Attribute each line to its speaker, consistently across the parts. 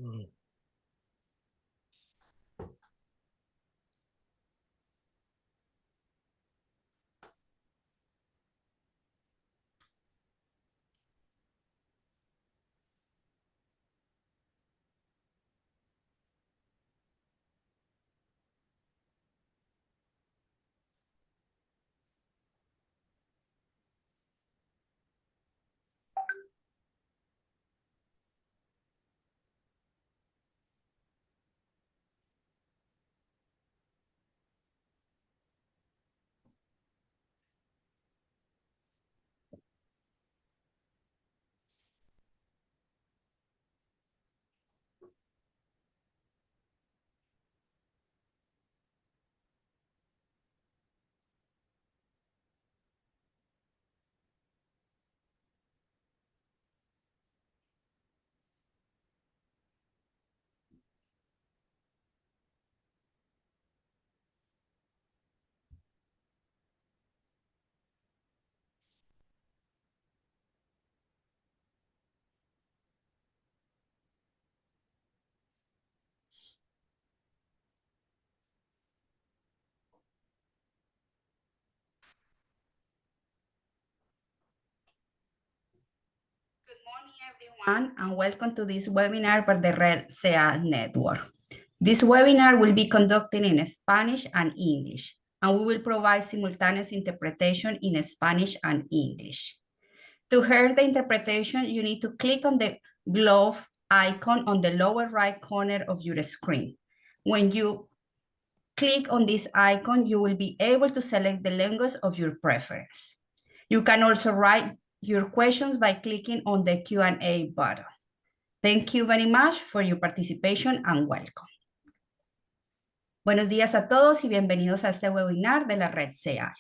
Speaker 1: Mm.
Speaker 2: Everyone, and welcome to this webinar by the Red SEA Network. This webinar will be conducted in Spanish and English, and we will provide simultaneous interpretation in Spanish and English. To hear the interpretation, you need to click on the glove icon on the lower right corner of your screen. When you click on this icon, you will be able to select the language of your preference. You can also write your questions by clicking on the Q&A button. Thank you very much for your participation and welcome. Buenos días a todos y bienvenidos a este webinar de la red SEAL.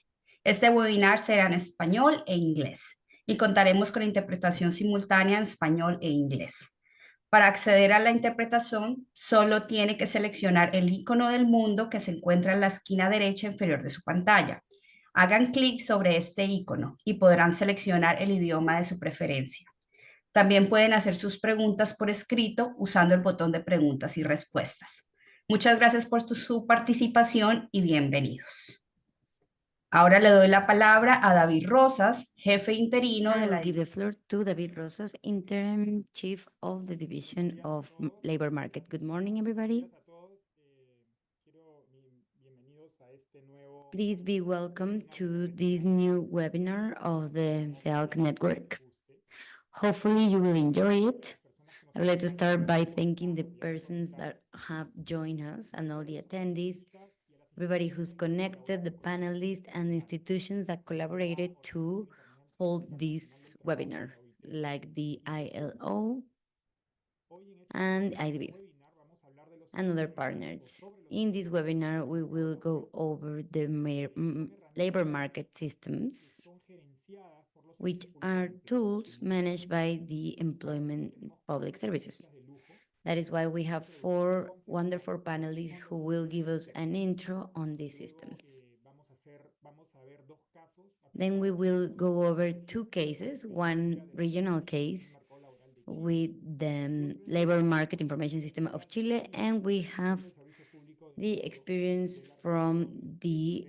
Speaker 2: Este webinar será en español e inglés y contaremos con interpretación simultánea en español e inglés. Para acceder a la interpretación, solo tiene que seleccionar el icono del mundo que se encuentra en la esquina derecha inferior de su pantalla. Hagan clic sobre este icono y podrán seleccionar el idioma de su preferencia. También pueden hacer sus preguntas por escrito usando el botón de preguntas y respuestas. Muchas gracias por su participación y bienvenidos. Ahora le doy la palabra a David Rosas, jefe interino de
Speaker 3: I
Speaker 2: la...
Speaker 3: will give the floor to David Rosas, Interim Chief of the Division of Labor Market. Good morning, everybody. Please be welcome to this new webinar of the SEALC Network. Hopefully you will enjoy it. I would like to start by thanking the persons that have joined us and all the attendees, everybody who's connected, the panelists and institutions that collaborated to hold this webinar, like the ILO and IDB and other partners. In this webinar, we will go over the labor market systems, which are tools managed by the employment public services. That is why we have 4 wonderful panelists who will give us an intro on these systems. Then we will go over 2 cases, one regional case with the Labor Market Information System of Chile, and we have the experience from the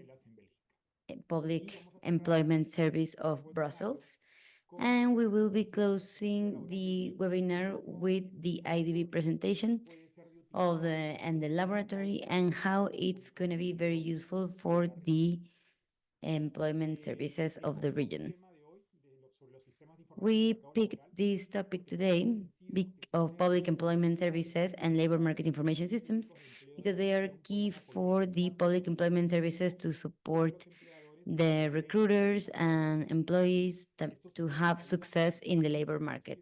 Speaker 3: Public Employment Service of Brussels. And we will be closing the webinar with the IDB presentation of the laboratory and how it's going to be very useful for the employment services of the region. We picked this topic today of public employment services and labor market information systems because they are key for the public employment services to support the recruiters and employees to have success in the labor market.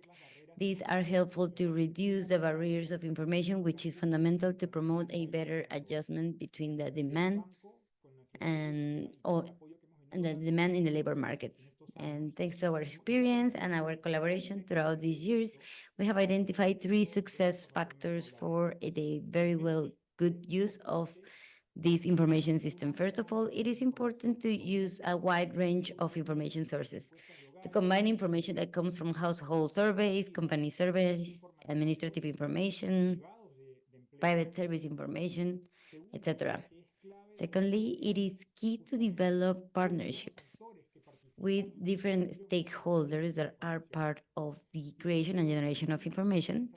Speaker 3: These are helpful to reduce the barriers of information, which is fundamental to promote a better adjustment between the demand and the demand in the labor market. And thanks to our experience and our collaboration throughout these years, we have identified 3 success factors for the very good use of this information system. First of all, it is important to use a wide range of information sources to combine information that comes from household surveys, company surveys, administrative information, private service information, etc. Secondly, it is key to develop partnerships with different stakeholders that are part of the creation and generation of information.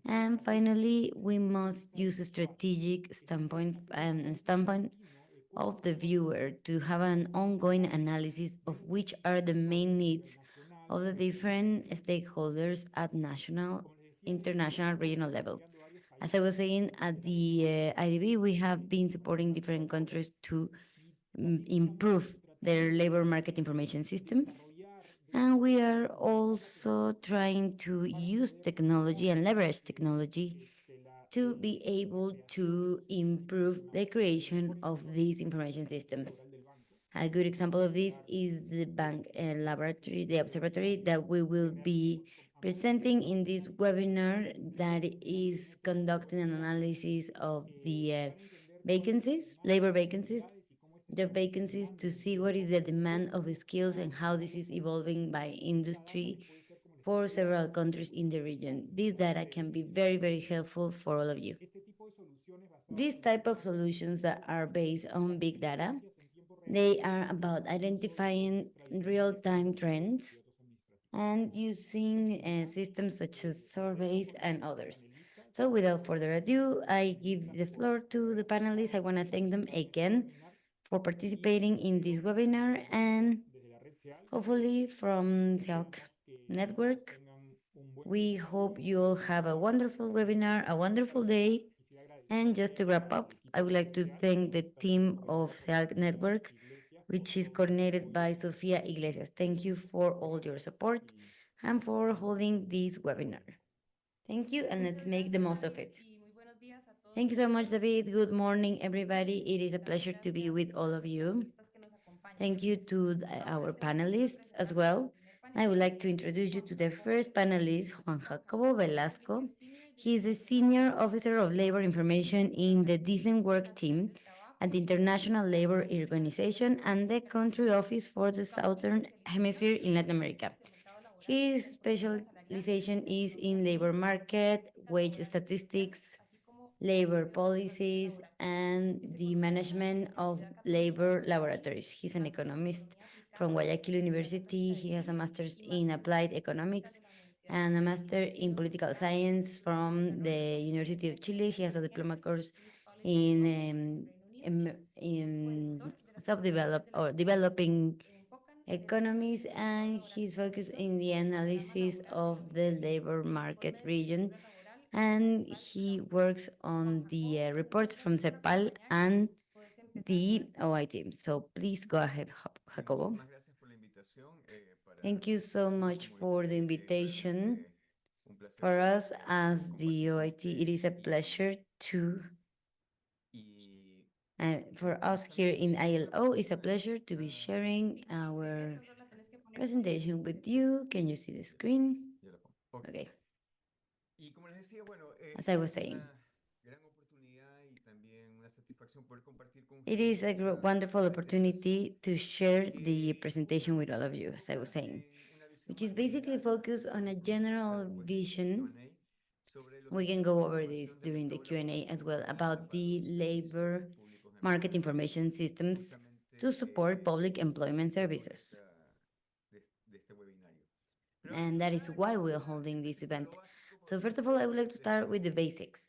Speaker 3: And finally, we must use a strategic standpoint of the viewer to have an ongoing analysis of which are the main needs of the different stakeholders at national, international, regional level. As I was saying, at the IDB, we have been supporting different countries to improve their labor market information systems. And we are also trying to use technology and leverage technology to be able to improve the creation of these information systems. A good example of this is the bank laboratory, the observatory that we will be presenting in this webinar that is conducting an analysis of the vacancies, labor vacancies, the vacancies to see what is the demand of skills and how this is evolving by industry for several countries in the region. This data can be very, very helpful for all of you. These type of solutions that are based on big data, they are about identifying real-time trends and using systems such as surveys and others. So without further ado, I give the floor to the panelists. I want to thank them again for participating in this webinar and hopefully from Silk Network. We hope you'll have a wonderful webinar, a wonderful day. And just to wrap up, I would like to thank the team of SEALC Network, which is coordinated by Sofia Iglesias. Thank you for all your support and for holding this webinar. Thank you, and let's make the most of it. Thank you so much, David. Good morning, everybody. It is a pleasure to be with all of you. Thank you to our panelists as well. I would like to introduce you to the first panelist, Juan Jacobo Velasco. He is a senior officer of labor information in the Decent Work team at the International Labor Organization and the country office for the Southern Hemisphere in Latin America. His specialization is in labor market, wage statistics, labor policies, and the management of labor laboratories. He's an economist from Guayaquil University. He has a master's in applied economics and a master in political science from the University of Chile. He has a diploma course in subdeveloped or developing economies, and he's focused in the analysis of the labor market region, and he works on the reports from CEPAL and the OIT. So please go ahead, Jacobo. Thank you so much for the invitation. For us as the OIT, it is a pleasure to for us here in ILO, it's a pleasure to be sharing our presentation with you. Can you see the screen? Okay. As I was saying, it is a wonderful opportunity to share the presentation with all of you, as I was saying, which is basically focused on a general vision. We can go over this during the Q&A as well about the labor market information systems to support public employment services. And that is why we're holding this event. So first of all, I would like to start with the basics.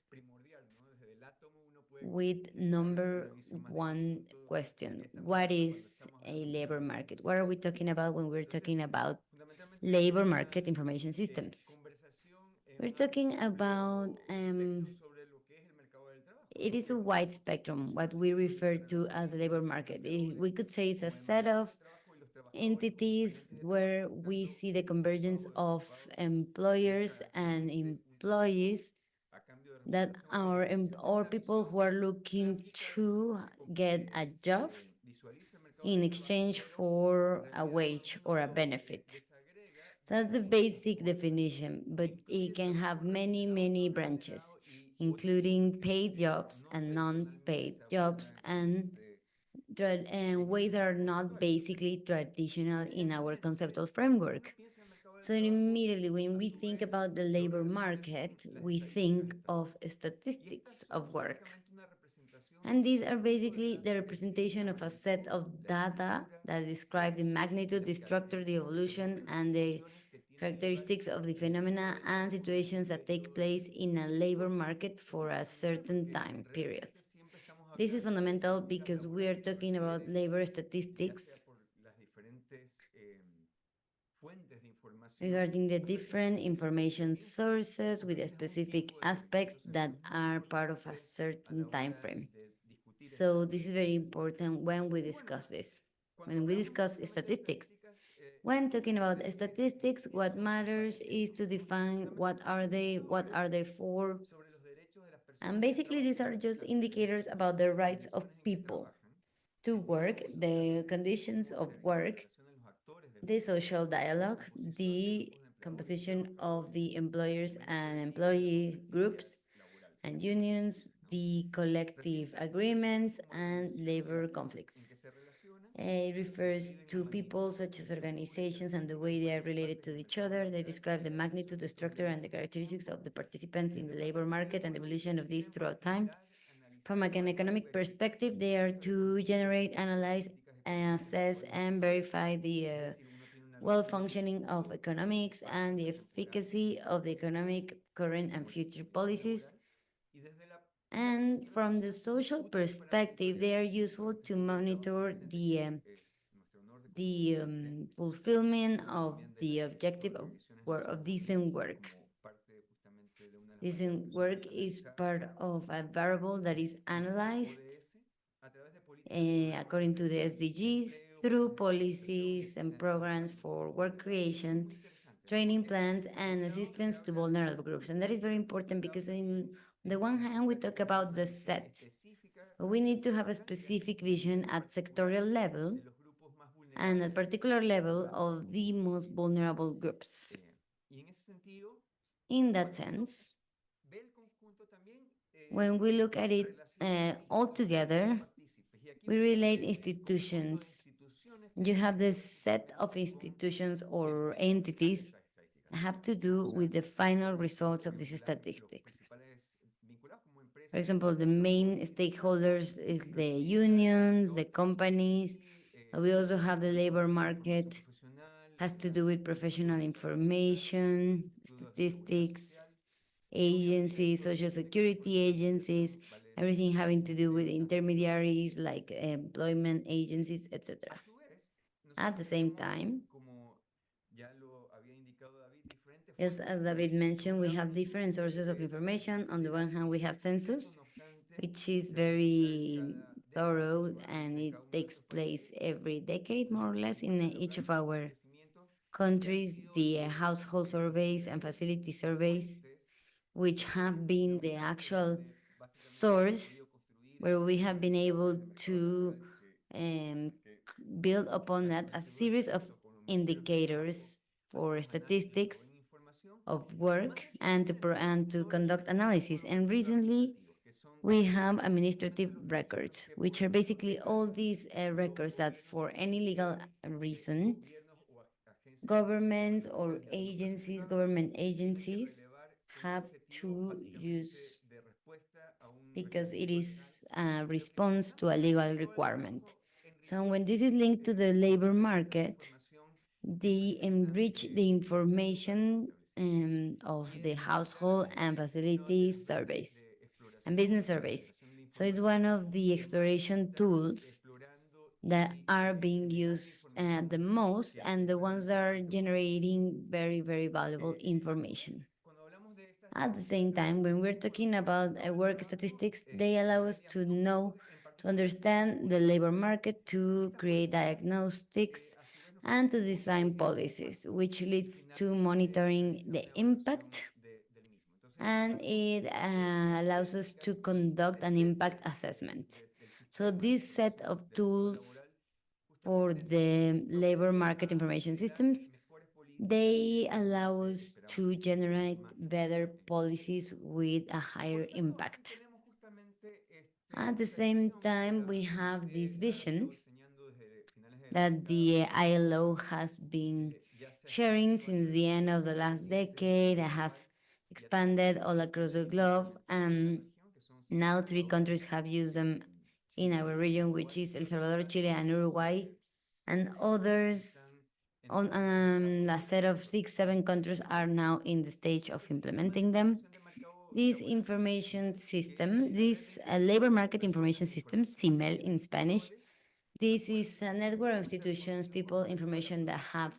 Speaker 3: With number one question, what is a labor market? What are we talking about when we're talking about labor market information systems? We're talking about, it is a wide spectrum, what we refer to as a labor market. We could say it's a set of entities where we see the convergence of employers and employees that are or people who are looking to get a job in exchange for a wage or a benefit. That's the basic definition, but it can have many, many branches, including paid jobs and non-paid jobs and ways that are not basically traditional in our conceptual framework. So immediately when we think about the labor market, we think of statistics of work. And these are basically the representation of a set of data that describe the magnitude, the structure, the evolution, and the characteristics of the phenomena and situations that take place in a labor market for a certain time period. This is fundamental because we are talking about labor statistics regarding the different information sources with specific aspects that are part of a certain time frame. So this is very important when we discuss this. When we discuss statistics, when talking about statistics, what matters is to define what are they for, and basically these are just indicators about the rights of people to work, the conditions of work, the social dialogue, the composition of the employers and employee groups and unions, the collective agreements, and labor conflicts. It refers to people such as organizations and the way they are related to each other. They describe the magnitude, the structure, and the characteristics of the participants in the labor market and the evolution of these throughout time. From an economic perspective, they are to generate, analyze, assess, and verify the well functioning of economics and the efficacy of the economic current and future policies. And from the social perspective, they are useful to monitor the fulfillment of the objective of decent work. Decent work is part of a variable that is analyzed according to the SDGs through policies and programs for work creation, training plans, and assistance to vulnerable groups. And that is very important because, in the one hand, we talk about the set, but we need to have a specific vision at sectorial level and at particular level of the most vulnerable groups. In that sense, when we look at it all together, we relate institutions. You have this set of institutions or entities that have to do with the final results of these statistics. For example, the main stakeholders is the unions, the companies. We also have the labor market, has to do with professional information, statistics, agencies, social security agencies, everything having to do with intermediaries like employment agencies, etc. At the same time, yes, as David mentioned, we have different sources of information. On the one hand, we have census, which is very thorough and it takes place every decade, more or less, in each of our countries. The household surveys and facility surveys, which have been the actual source where we have been able to um, build upon that a series of indicators for statistics of work and to conduct analysis. And recently, we have administrative records, which are basically all these records that, for any legal reason, governments or agencies, government agencies, have to use because it is a response to a legal requirement. So when this is linked to the labor market, they enrich the information of the household and facility surveys and business surveys. So it's one of the exploration tools that are being used the most and the ones that are generating very, very valuable information. At the same time, when we're talking about work statistics, they allow us to know, to understand the labor market, to create diagnostics, and to design policies, which leads to monitoring the impact. And it allows us to conduct an impact assessment. So, this set of tools for the labor market information systems, they allow us to generate better policies with a higher impact. At the same time, we have this vision that the ILO has been Sharing since the end of the last decade has expanded all across the globe. Now 3 countries have used them in our region, which is El Salvador, Chile, and Uruguay, and others on a set of 6, 7 countries are now in the stage of implementing them. This information system, this labor market information system, CIMEL in Spanish, this is a network of institutions, people, information that have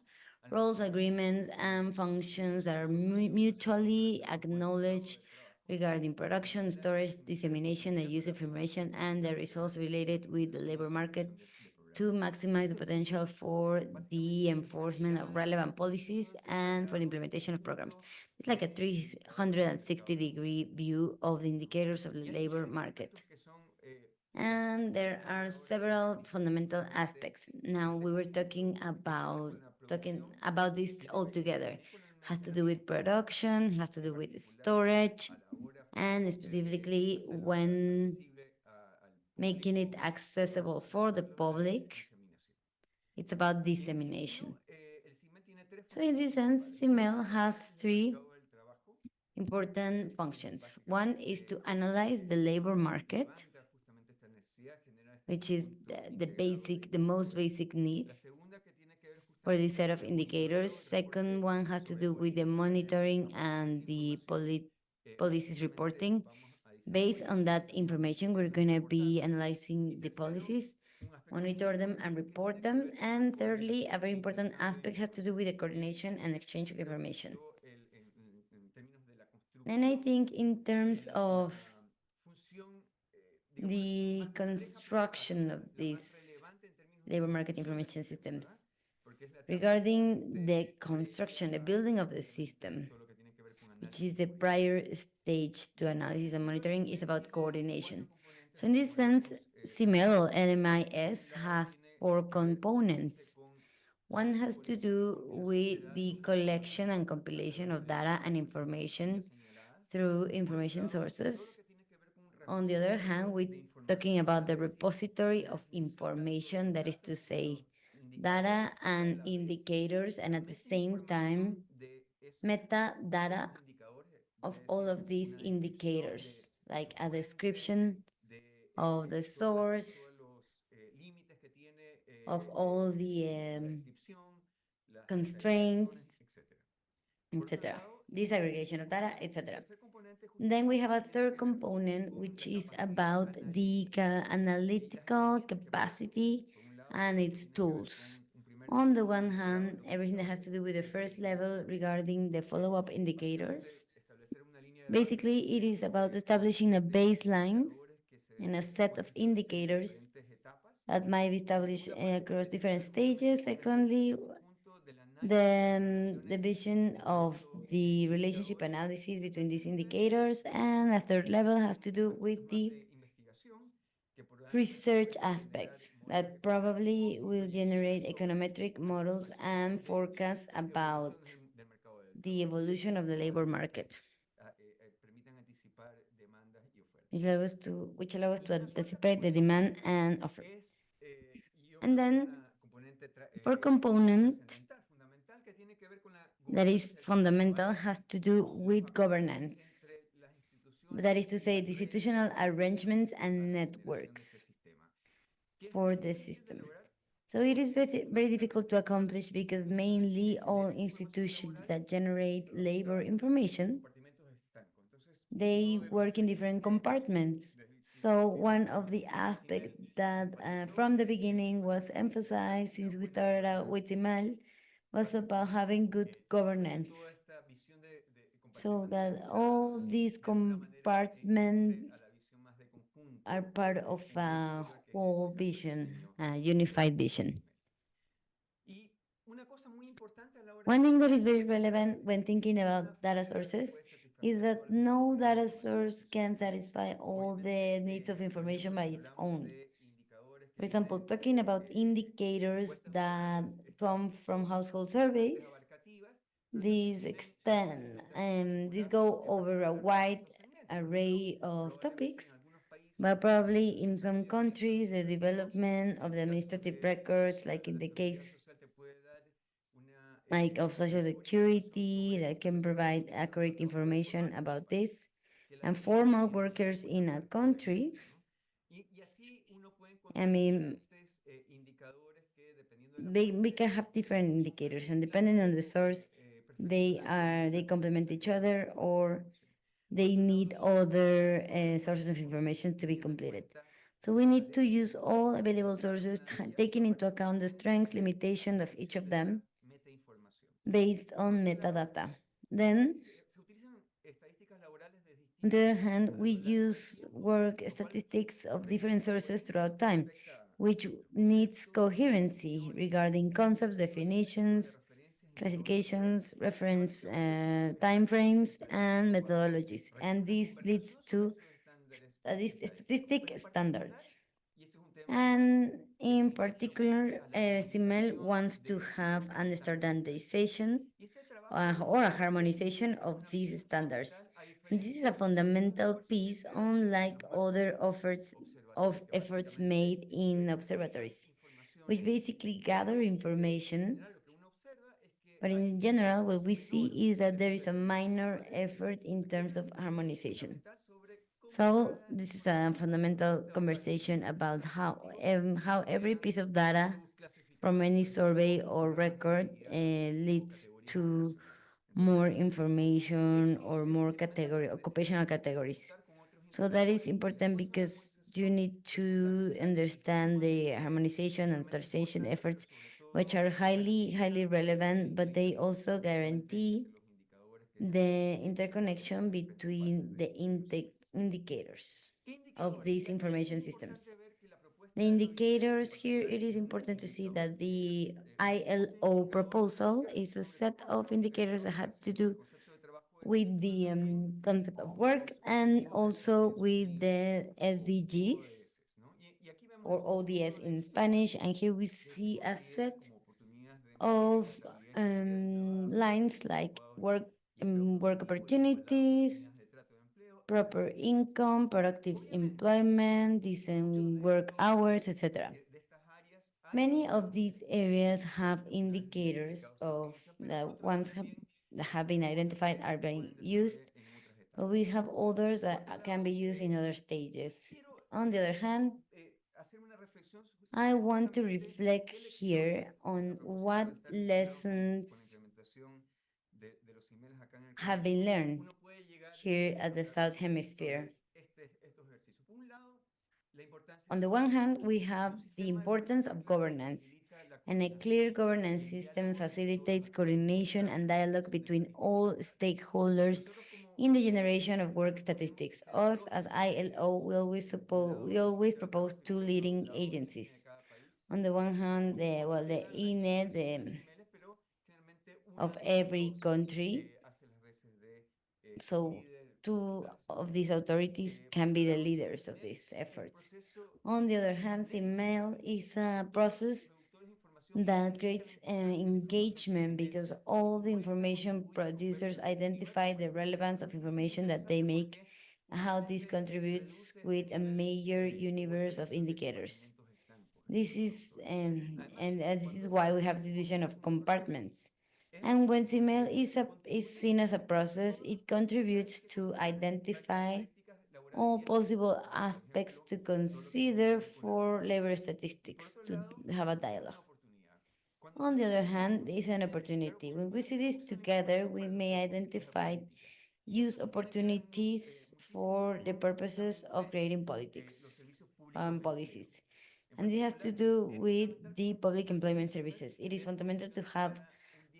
Speaker 3: roles, agreements, and functions that are mutually acknowledged regarding production, storage, dissemination, and use of information, and the results related with the labor market to maximize the potential for the enforcement of relevant policies and for the implementation of programs. It's like a 360-degree view of the indicators of the labor market. And there are several fundamental aspects. Now we were talking about this altogether. Has to do with production, has to do with storage, and specifically when making it accessible for the public, it's about dissemination. So in this sense, CIMEL has 3 important functions. One is to analyze the labor market, which is the most basic need for this set of indicators. Second one has to do with the monitoring and the policies reporting. Based on that information, we're going to be analyzing the policies, monitor them, and report them. And thirdly, a very important aspect has to do with the coordination and exchange of information. And I think in terms of the construction of these labor market information systems, regarding the construction, the building of the system, which is the prior stage to analysis and monitoring, is about coordination. So in this sense, CIMEL or LMIS has 4 components. One has to do with the collection and compilation of data and information through information sources. On the other hand, we're talking about the repository of information, that is to say, data and indicators, and at the same time, metadata of all of these indicators, like a description of the source, of all the constraints, etc. Disaggregation of data, etc. Then we have a third component, which is about the analytical capacity and its tools. On the one hand, everything that has to do with the first level regarding the follow-up indicators. Basically, it is about establishing a baseline and a set of indicators that might be established across different stages. Secondly, the vision of the relationship analysis between these indicators. And a third level has to do with the research aspects that probably will generate econometric models and forecasts about the evolution of the labor market, which allow us to anticipate the demand and offer. And then for component that is fundamental has to do with governance. That is to say, the institutional arrangements and networks for the system. So it is very, very difficult to accomplish because mainly all institutions that generate labor information, they work in different compartments. So one of the aspects that from the beginning was emphasized since we started out with CIMEL was about having good governance, so that all these compartments are part of a whole vision, a unified vision. One thing that is very relevant when thinking about data sources is that no data source can satisfy all the needs of information by its own. For example, talking about indicators that come from household surveys, these these go over a wide array of topics, but probably in some countries, the development of the administrative records, like in the case like of social security that can provide accurate information about this, and formal workers in a country. I mean, we can have different indicators, and depending on the source, they complement each other, or they need other sources of information to be completed. So we need to use all available sources, taking into account the strengths, limitations of each of them based on metadata. Then, on the other hand, we use work statistics of different sources throughout time, which needs coherency regarding concepts, definitions, classifications, reference timeframes, and methodologies. And this leads to statistic standards. And in particular, CIMEL wants to have an standardization or a harmonization of these standards. And this is a fundamental piece, unlike other efforts made in observatories, which basically gather information. But in general, what we see is that there is a minor effort in terms of harmonization. So this is a fundamental conversation about how every piece of data from any survey or record leads to more information or more occupational categories. So that is important because you need to understand the harmonization and standardization efforts, which are highly relevant, but they also guarantee the interconnection between the indicators of these information systems. The indicators here, it is important to see that the ILO proposal is a set of indicators that had to do with the concept of work and also with the SDGs or ODS in Spanish. And here we see a set of lines like work opportunities, proper income, productive employment, decent work hours, etc. Many of these areas have indicators of the ones that have been identified are being used, but we have others that can be used in other stages. On the other hand, I want to reflect here on what lessons have been learned here at the South Hemisphere. On the one hand, we have the importance of governance, and a clear governance system facilitates coordination and dialogue between all stakeholders in the generation of work statistics. Us, as ILO, we always propose two leading agencies. On the one hand, the INE of every country. So two of these authorities can be the leaders of these efforts. On the other hand, email is a process that creates an engagement because all the information producers identify the relevance of information that they make, how this contributes with a major universe of indicators. This is this is why we have this vision of compartments. And when CML is seen as a process, it contributes to identify all possible aspects to consider for labor statistics to have a dialogue. On the other hand, it's an opportunity. When we see this together, we may identify use opportunities for the purposes of creating policies. And this has to do with the public employment services. It is fundamental to have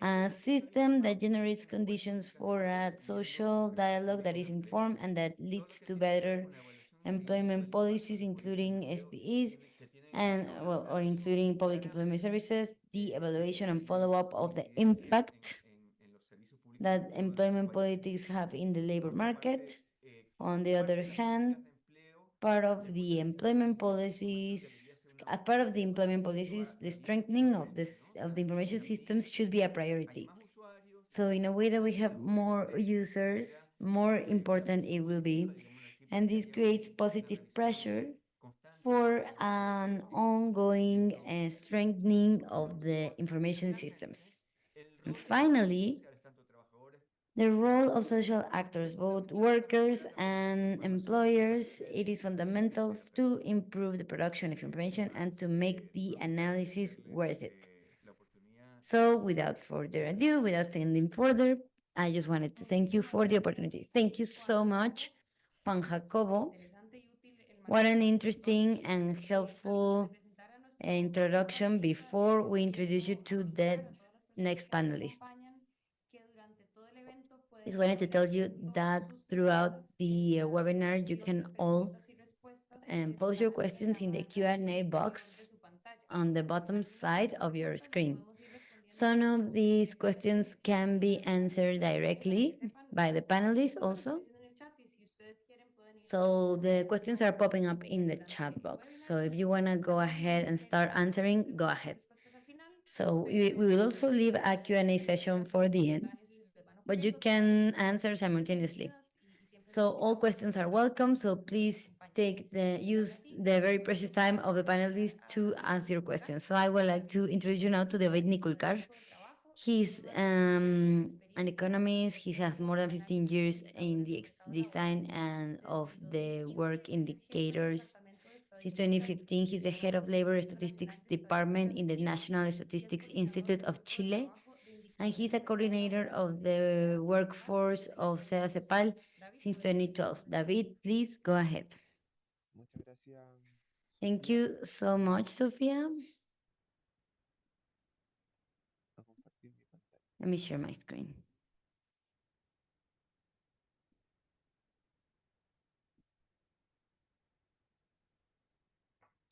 Speaker 3: a system that generates conditions for a social dialogue that is informed and that leads to better employment policies, including SPEs, and well, or including public employment services, the evaluation and follow-up of the impact that employment politics have in the labor market. On the other hand, part of the employment policies, as part of the employment policies, the strengthening of the information systems should be a priority. So in a way that we have more users, more important it will be. And this creates positive pressure for an ongoing strengthening of the information systems. And finally, the role of social actors, both workers and employers, it is fundamental to improve the production of information and to make the analysis worth it. So, without further ado, without extending further, I just wanted to thank you for the opportunity. Thank you so much, Juan Jacobo. What an interesting and helpful introduction before we introduce you to the next panelist. Just wanted to tell you that throughout the webinar, you can all post your questions in the Q&A box on the bottom side of your screen. Some of these questions can be answered directly by the panelists also. So the questions are popping up in the chat box. So if you want to go ahead and start answering, go ahead. So we will also leave a Q&A session for the end, but you can answer simultaneously. So all questions are welcome. So please use the very precious time of the panelists to ask your questions. So I would like to introduce you now to David Nikulkar. He's an economist. He has more than 15 years in the design and of the work indicators. Since 2015, he's the head of labor statistics department in the National Statistics Institute of Chile, and he's a coordinator of the workforce of CEPAL since 2012. David, please go ahead. Thank you so much, Sofia. Let me share my screen.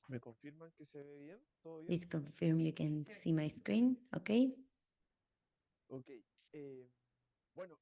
Speaker 1: ¿Me confirman que se ve bien? ¿Todo bien?
Speaker 3: Please confirm you can see my screen, okay?
Speaker 1: Ok. Bueno,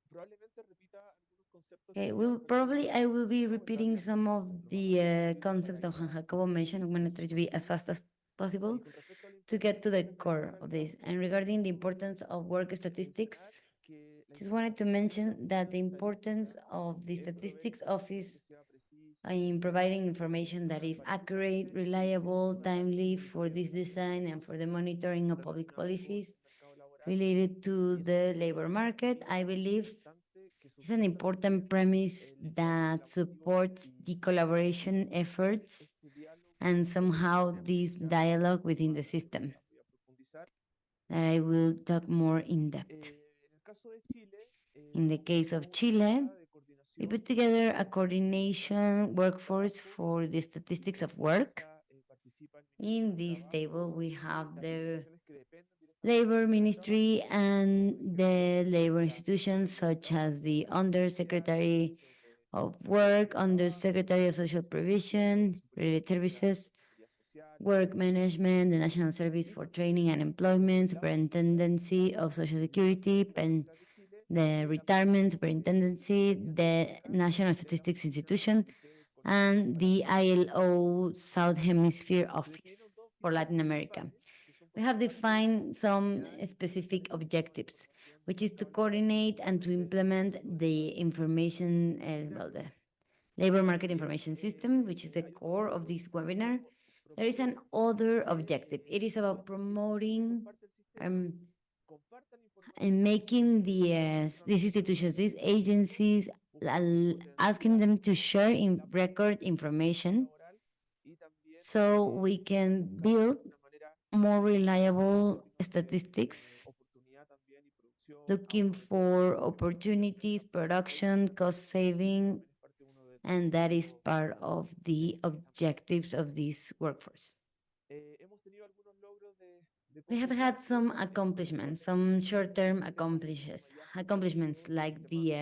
Speaker 1: probablemente repita algunos conceptos.
Speaker 3: Okay,
Speaker 1: que
Speaker 3: well,
Speaker 1: ya
Speaker 3: probably I
Speaker 1: mencionaba
Speaker 3: will be
Speaker 1: Francisco, en
Speaker 3: repeating
Speaker 1: darle
Speaker 3: some of
Speaker 1: lo más
Speaker 3: the
Speaker 1: posible
Speaker 3: concepts
Speaker 1: para
Speaker 3: that Juan
Speaker 1: que
Speaker 3: Jacobo mentioned. I'm going to try to be as fast as possible
Speaker 1: con respecto a la
Speaker 3: to get to the
Speaker 1: información
Speaker 3: core of this.
Speaker 1: demográfica,
Speaker 3: And regarding the importance of work statistics,
Speaker 1: mencionar que la
Speaker 3: just wanted to
Speaker 1: información
Speaker 3: mention that the
Speaker 1: demográfica
Speaker 3: importance
Speaker 1: estadística
Speaker 3: of the
Speaker 1: es proveer
Speaker 3: statistics
Speaker 1: información
Speaker 3: office
Speaker 1: que sea precisa,
Speaker 3: in providing information that is
Speaker 1: transparente,
Speaker 3: accurate,
Speaker 1: eficiente,
Speaker 3: reliable,
Speaker 1: con
Speaker 3: timely
Speaker 1: análisis
Speaker 3: for this design and for the monitoring of public
Speaker 1: relacionados con
Speaker 3: policies
Speaker 1: el mercado laboral.
Speaker 3: related to
Speaker 1: Y eso
Speaker 3: the
Speaker 1: es
Speaker 3: labor
Speaker 1: una
Speaker 3: market. I
Speaker 1: premisa
Speaker 3: believe
Speaker 1: importante que
Speaker 3: it's an
Speaker 1: sustenta
Speaker 3: important
Speaker 1: también
Speaker 3: premise
Speaker 1: el lenguaje
Speaker 3: that
Speaker 1: colaborativo
Speaker 3: supports
Speaker 1: y
Speaker 3: the collaboration efforts
Speaker 1: este diálogo
Speaker 3: and
Speaker 1: dentro del
Speaker 3: somehow
Speaker 1: sistema.
Speaker 3: this
Speaker 1: Ya
Speaker 3: dialogue
Speaker 1: lo
Speaker 3: within
Speaker 1: voy
Speaker 3: the system
Speaker 1: las voy a profundizar.
Speaker 3: that I will talk more in depth.
Speaker 1: En el caso de Chile,
Speaker 3: In the
Speaker 1: se
Speaker 3: case
Speaker 1: conformó
Speaker 3: of
Speaker 1: una
Speaker 3: Chile,
Speaker 1: mesa de
Speaker 3: we
Speaker 1: coordinación
Speaker 3: put together a
Speaker 1: de
Speaker 3: coordination workforce
Speaker 1: trabajo,
Speaker 3: for the statistics
Speaker 1: y
Speaker 3: of
Speaker 1: en esta
Speaker 3: work.
Speaker 1: mesa, participa el
Speaker 3: In
Speaker 1: Ministerio del
Speaker 3: this table,
Speaker 1: Trabajo
Speaker 3: we
Speaker 1: y
Speaker 3: have
Speaker 1: las
Speaker 3: the
Speaker 1: instituciones que dependen directamente
Speaker 3: Labor
Speaker 1: del
Speaker 3: Ministry
Speaker 1: trabajo,
Speaker 3: and the labor
Speaker 1: la
Speaker 3: institutions such as the
Speaker 1: Secretaría
Speaker 3: Undersecretary
Speaker 1: de Servicios
Speaker 3: of
Speaker 1: de
Speaker 3: Work,
Speaker 1: Trabajo,
Speaker 3: Undersecretary of Social Provision, Related Services,
Speaker 1: Seguridad Social,
Speaker 3: Work Management, the National Service
Speaker 1: y
Speaker 3: for
Speaker 1: también
Speaker 3: Training and Employment, Superintendency of Social Security, the Retirement Superintendency, the National Statistics Institution, and the ILO South Hemisphere Office for Latin America. We have defined some specific objectives, which is to coordinate and to implement the information, well, the labor market information system, which is the core of this webinar. There is an other objective. It is about promoting and making these institutions, these agencies, asking them to share in record information so we can build more reliable statistics, looking for opportunities, production, cost saving, and that is part of the objectives of this workforce. We have had some accomplishments, some short-term accomplishments like the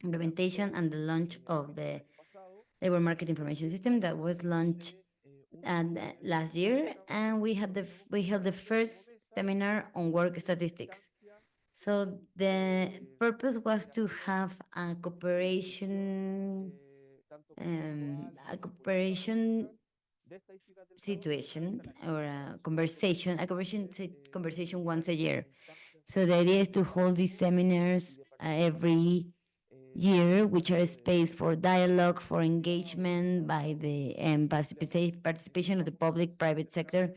Speaker 3: implementation and the launch of the labor market information system that was launched last year, and we held the first seminar on work statistics. So the purpose was to have a cooperation situation or a conversation once a year. So the idea is to hold these seminars every year, which are a space for dialogue, for engagement by the participation of the public private sector,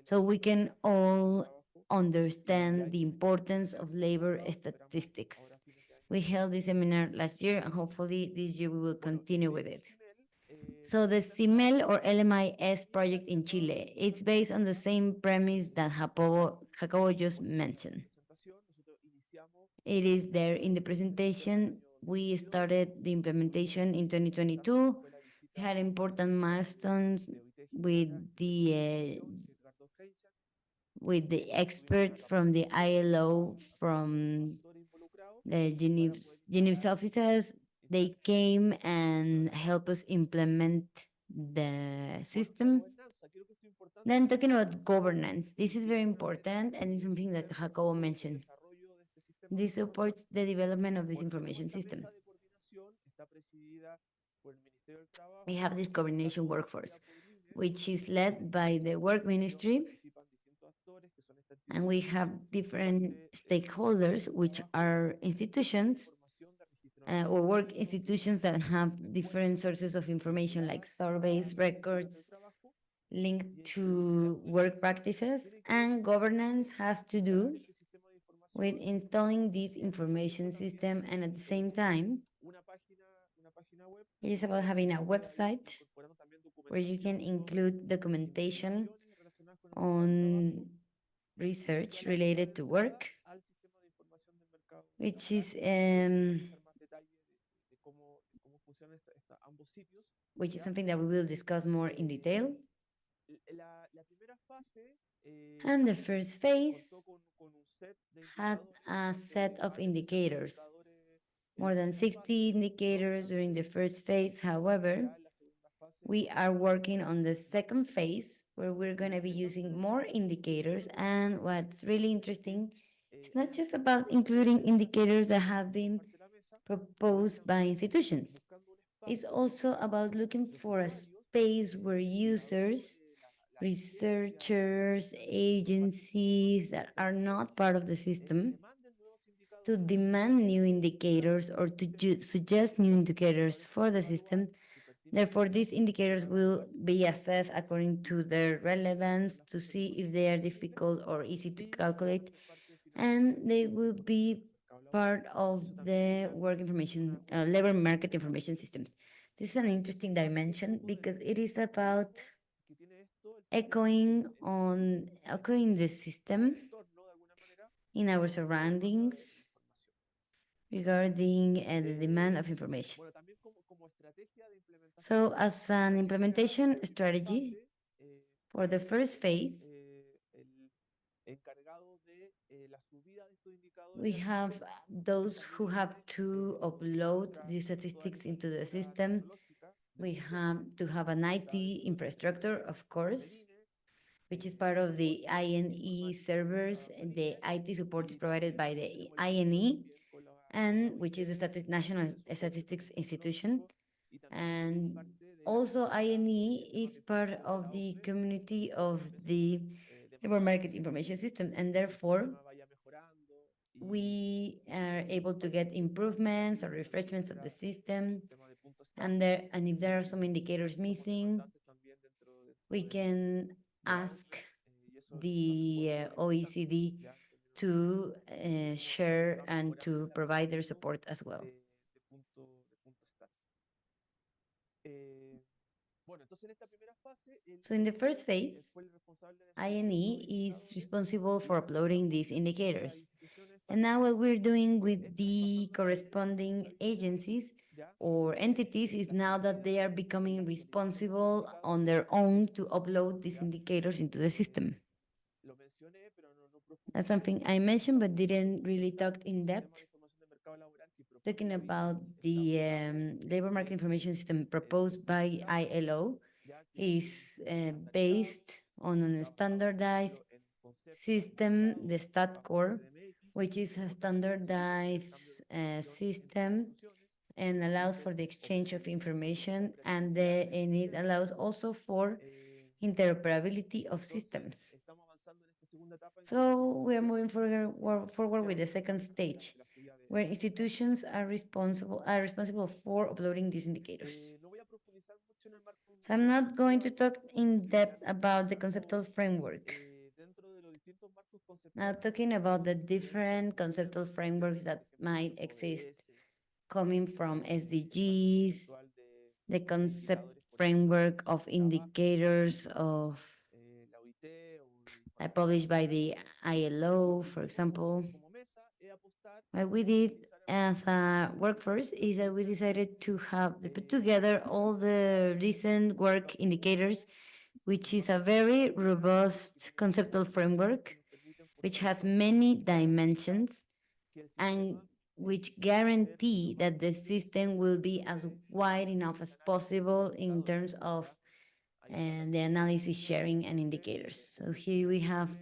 Speaker 3: so we can all understand the importance of labor statistics. We held this seminar last year, and hopefully this year we will continue with it. So the CIMEL or LMIS project in Chile, it's based on the same premise that Jacobo just mentioned. It is there in the presentation. We started the implementation in 2022. We had important milestones with the expert from the ILO, from the Geneva's offices. They came and helped us implement the system. Then talking about governance, this is very important and it's something that Jacobo mentioned. This supports the development of this information system. We have this coordination workforce, which is led by the work ministry, and we have different stakeholders, which are institutions or work institutions that have different sources of information like surveys, records linked to work practices, and governance has to do with installing this information system, and at the same time, it is about having a website where you can include documentation on research related to work, which is something that we will discuss more in detail. And the first phase had a set of indicators, more than 60 indicators during the first phase. However, we are working on the second phase where we're going to be using more indicators. And what's really interesting, it's not just about including indicators that have been proposed by institutions. It's also about looking for a space where users, researchers, agencies that are not part of the system to demand new indicators or to suggest new indicators for the system. Therefore, these indicators will be assessed according to their relevance to see if they are difficult or easy to calculate, and they will be part of the labor market information systems. This is an interesting dimension because it is about echoing the system in our surroundings regarding the demand of information. So as an implementation strategy for the first phase, we have those who have to upload the statistics into the system. We have to have an IT infrastructure, of course, which is part of the INE servers. The IT support is provided by the INE, and which is a national statistics institution. And also INE is part of the community of the labor market information system, and therefore we are able to get improvements or refreshments of the system. And if there are some indicators missing, we can ask the OECD to share and to provide their support as well. So in the first phase, INE is responsible for uploading these indicators. And now what we're doing with the corresponding agencies or entities is now that they are becoming responsible on their own to upload these indicators into the system. That's something I mentioned but didn't really talk in depth. Talking about the labor market information system proposed by ILO is based on a standardized system, the StatCore, which is a standardized system and allows for the exchange of information, and it allows also for interoperability of systems. So we are moving forward with the second stage, where institutions are responsible for uploading these indicators. So I'm not going to talk in depth about the conceptual framework. Now, talking about the different conceptual frameworks that might exist coming from SDGs, the concept framework of indicators of published by the ILO, for example. What we did as a workforce is that we decided to put together all the recent work indicators, which is a very robust conceptual framework, which has many dimensions and which guarantee that the system will be as wide enough as possible in terms of the analysis, sharing, and indicators. So here we have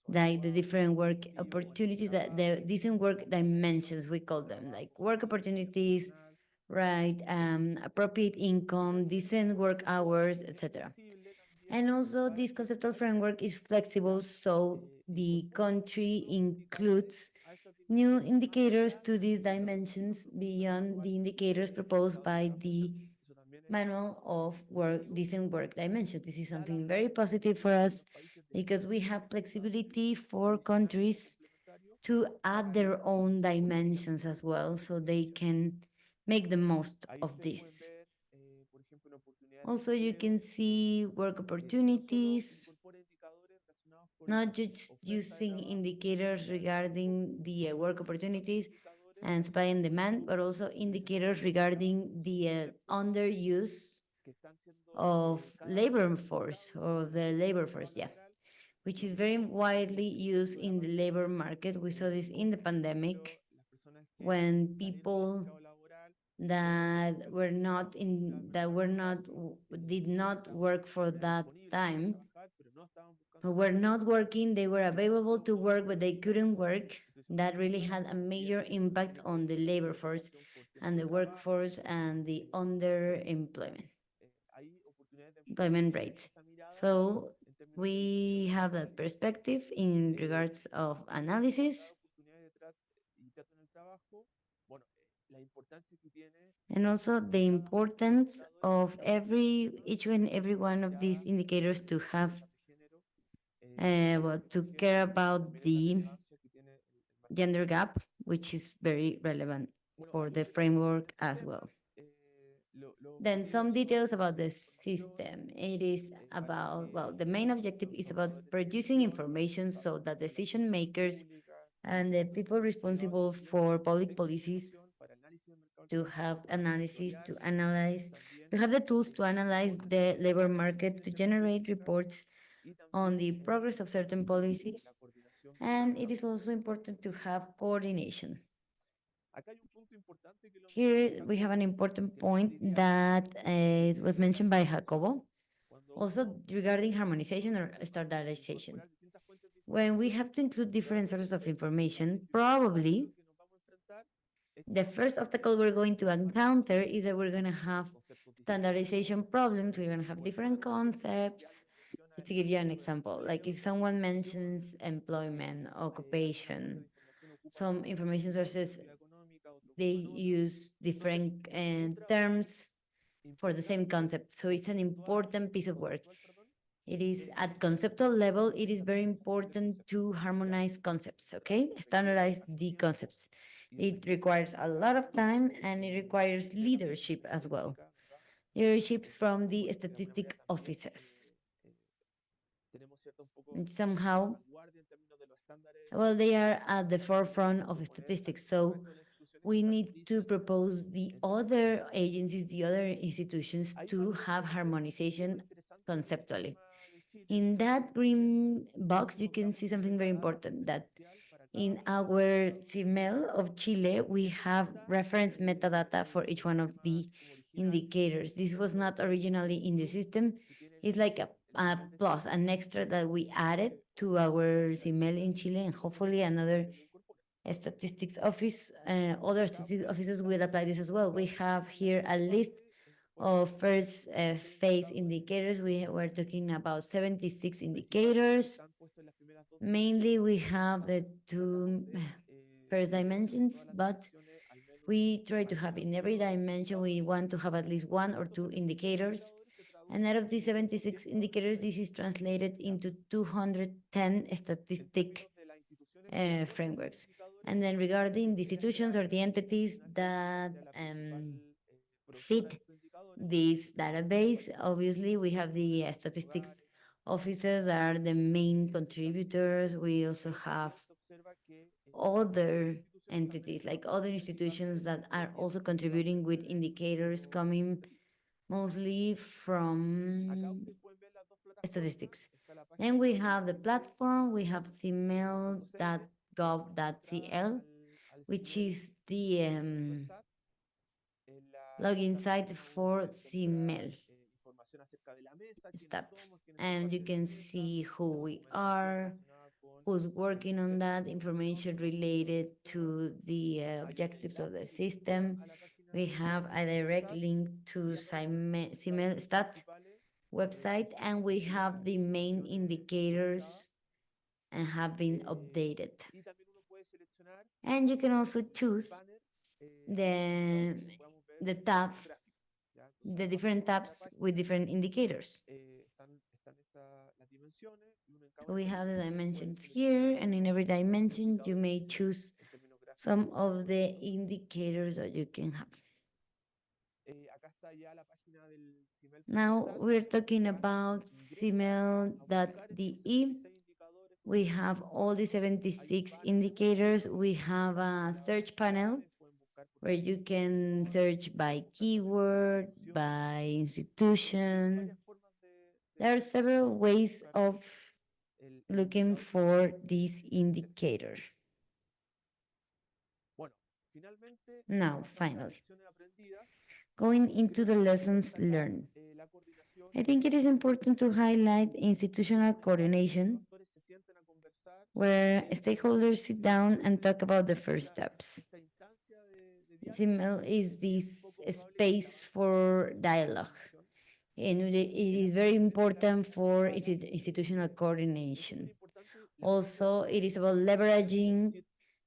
Speaker 3: like the different work opportunities, that the decent work dimensions, we call them, like work opportunities, right, appropriate income, decent work hours, etc. And also this conceptual framework is flexible, so the country includes new indicators to these dimensions beyond the indicators proposed by the manual of work, decent work dimensions. This is something very positive for us because we have flexibility for countries to add their own dimensions as well, so they can make the most of this. Also, you can see work opportunities, not just using indicators regarding the work opportunities and supply and demand, but also indicators regarding the underuse of labor force, or the labor force, yeah, which is very widely used in the labor market. We saw this in the pandemic when people did not work for that time, who were not working, they were available to work, but they couldn't work. That really had a major impact on the labor force and the workforce and the underemployment employment rates. So we have that perspective in regards of analysis, and also the importance of each and every one of these indicators to have to care about the gender gap, which is very relevant for the framework as well. Then some details about the system. It is about, well, the main objective is about producing information so that decision makers and the people responsible for public policies to have analysis, to analyze, to have the tools to analyze the labor market, to generate reports on the progress of certain policies. And it is also important to have coordination. Here we have an important point that was mentioned by Jacobo, also regarding harmonization or standardization. When we have to include different sources of information, probably the first obstacle we're going to encounter is that we're going to have standardization problems. We're going to have different concepts. Just to give you an example, like if someone mentions employment, occupation, some information sources, they use different terms for the same concept. So it's an important piece of work. It is at conceptual level, it is very important to harmonize concepts, okay? Standardize the concepts. It requires a lot of time and it requires leadership as well. Leaderships from the statistic offices. And somehow, well, they are at the forefront of statistics. So we need to propose the other agencies, the other institutions to have harmonization conceptually. In that green box, you can see something very important, that in our CIMEL of Chile, we have reference metadata for each one of the indicators. This was not originally in the system. It's like a plus, an extra that we added to our CIMEL in Chile, and hopefully another statistics office, other statistics offices will apply this as well. We have here a list of first phase indicators. We were talking about 76 indicators. Mainly we have the two first dimensions, but we try to have in every dimension, we want to have at least one or two indicators. And out of these 76 indicators, this is translated into 210 statistic frameworks. And then regarding the institutions or the entities that fit this database, obviously we have the statistics officers that are the main contributors. We also have other entities, like other institutions that are also contributing with indicators coming mostly from statistics. Then we have the platform, we have cmel.gov.cl, which is the login site for CMEL stat. And you can see who we are, who's working on that, information related to the objectives of the system. We have a direct link to CMEL stat website, and we have the main indicators and have been updated. And you can also choose the tab, the different tabs with different indicators. So we have the dimensions here, and in every dimension, you may choose some of the indicators that you can have. Now we're talking about CML.de. We have all the 76 indicators. We have a search panel where you can search by keyword, by institution. There are several ways of looking for this indicator. Now, finally, going into the lessons learned. I think it is important to highlight institutional coordination, where stakeholders sit down and talk about the first steps. CML is this space for dialogue, and it is very important for institutional coordination. Also, it is about leveraging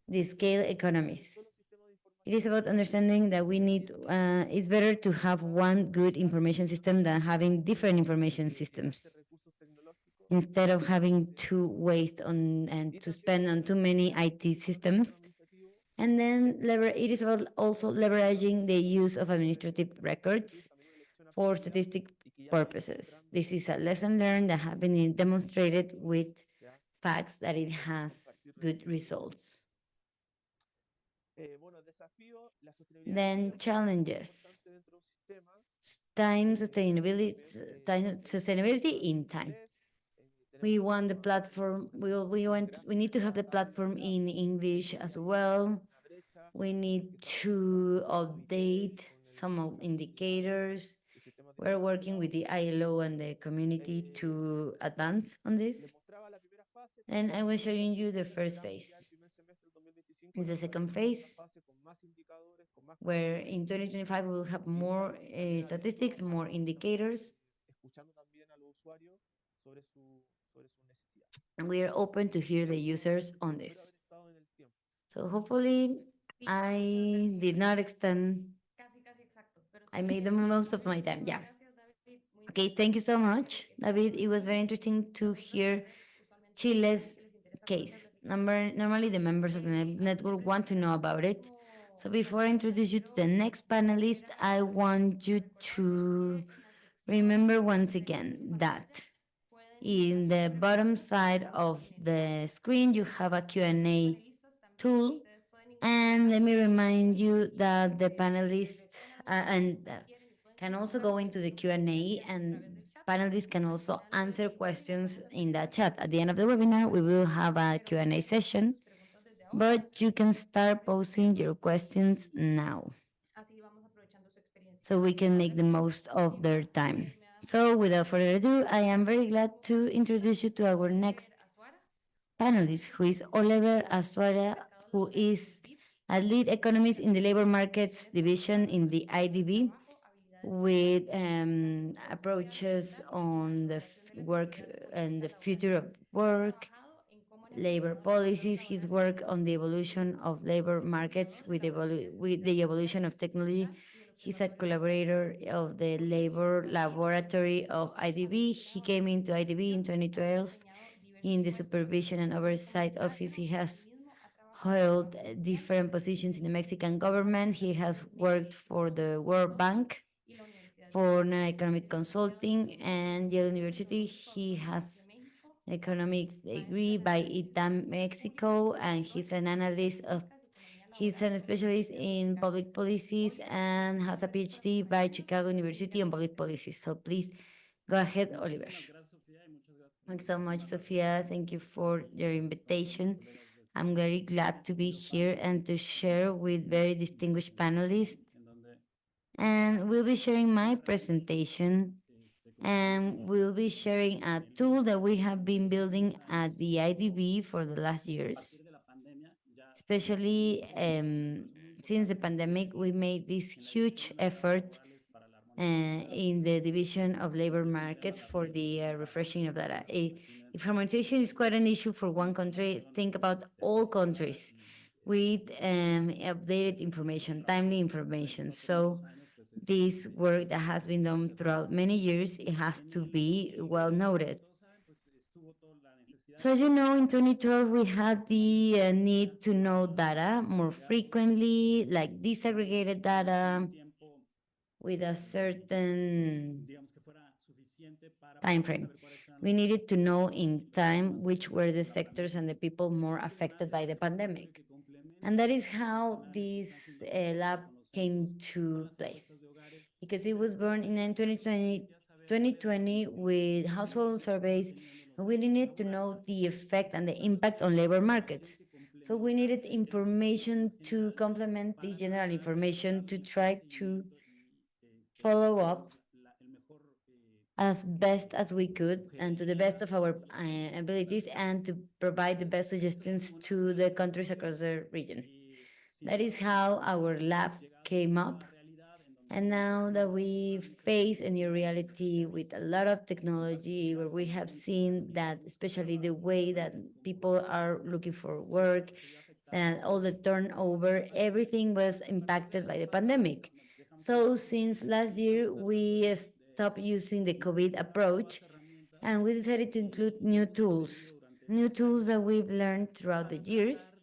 Speaker 3: the scale economies. It is about understanding that it's better to have one good information system than having different information systems, instead of having to waste on and to spend on too many IT systems. And then it is about also leveraging the use of administrative records for statistic purposes. This is a lesson learned that has been demonstrated with facts that it has good results. Then challenges. Sustainability in time. We want the platform, we need to have the platform in English as well. We need to update some of indicators. We're working with the ILO and the community to advance on this. And I was showing you the first phase. In the second phase, where in 2025 we will have more statistics, more indicators, and we are open to hear the users on this. So hopefully I did not extend. I made the most of my time. Yeah. Okay, thank you so much, David. It was very interesting to hear Chile's case. Normally, the members of the network want to know about it. So before I introduce you to the next panelist, I want you to remember once again that in the bottom side of the screen, you have a Q&A tool. And let me remind you that the panelists can also go into the Q&A, and panelists can also answer questions in the chat. At the end of the webinar, we will have a Q&A session, but you can start posing your questions now so we can make the most of their time. So without further ado, I am very glad to introduce you to our next panelist, who is Oliver Azuara, who is a lead economist in the labor markets division in the IDB, with approaches on the work and the future of work, labor policies, his work on the evolution of labor markets with the evolution of technology. He's a collaborator of the labor laboratory of IDB. He came into IDB in 2012. In the supervision and oversight office, he has held different positions in the Mexican government. He has worked for the World Bank, for economic consulting, and Yale University. He has an economics degree by ITAM Mexico, and he's an analyst of. He's an specialist in public policies and has a PhD by Chicago University on public policies. So please go ahead, Oliver. Thanks so much, Sofia. Thank you for your invitation. I'm very glad to be here and to share with very distinguished panelists. And we'll be sharing my presentation, and we'll be sharing a tool that we have been building at the IDB for the last years. Especially since the pandemic, we made this huge effort in the division of labor markets for the refreshing of data. If harmonization is quite an issue for one country, think about all countries with updated information, timely information. So this work that has been done throughout many years, it has to be well noted. So as you know, in 2012, we had the need to know data more frequently, like disaggregated data with a certain time frame. We needed to know in time which were the sectors and the people more affected by the pandemic. And that is how this lab came to place, because it was born in 2020 with household surveys, and we needed to know the effect and the impact on labor markets. So we needed information to complement the general information to try to follow up as best as we could and to the best of our abilities, and to provide the best suggestions to the countries across the region. That is how our lab came up. And now that we face a new reality with a lot of technology, where we have seen that, especially the way that people are looking for work and all the turnover, everything was impacted by the pandemic. So since last year, we stopped using the COVID approach, and we decided to include new tools that we've learned throughout the years,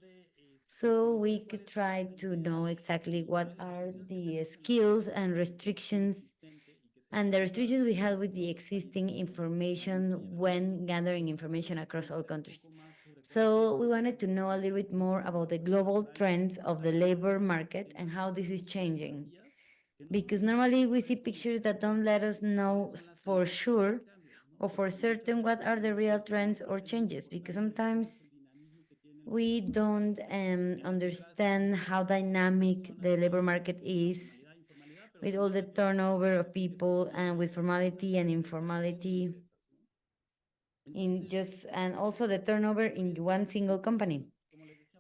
Speaker 3: so we could try to know exactly what are the skills and restrictions and the restrictions we had with the existing information when gathering information across all countries. So we wanted to know a little bit more about the global trends of the labor market and how this is changing. Because normally we see pictures that don't let us know for sure or for certain what are the real trends or changes, because sometimes we don't understand how dynamic the labor market is, with all the turnover of people and with formality and informality in just, and also the turnover in one single company.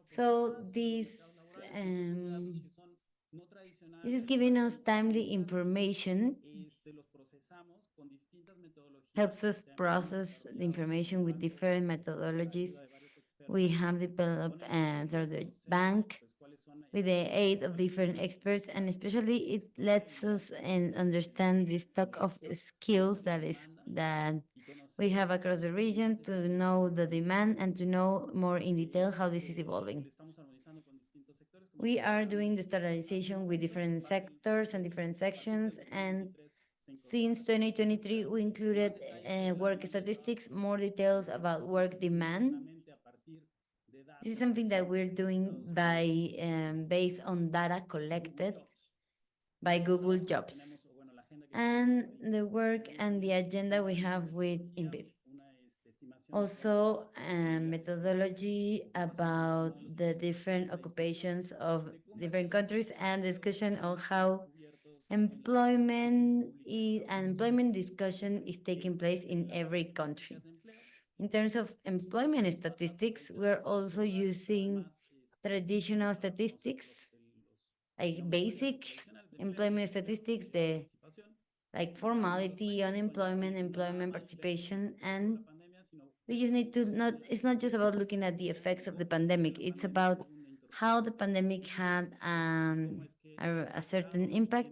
Speaker 3: So this is giving us timely information, helps us process the information with different methodologies we have developed through the bank with the aid of different experts, and especially it lets us understand the stock of skills that we have across the region, to know the demand and to know more in detail how this is evolving. We are doing the standardization with different sectors and different sections, and since 2023, we included work statistics, more details about work demand. This is something that we're doing by based on data collected by Google Jobs, and the work and the agenda we have with INVIV. Also, methodology about the different occupations of different countries, and discussion on how employment discussion is taking place in every country. In terms of employment statistics, we're also using traditional statistics, like basic employment statistics, the like formality, unemployment, employment participation, and we just need to not, it's not just about looking at the effects of the pandemic, it's about how the pandemic had a certain impact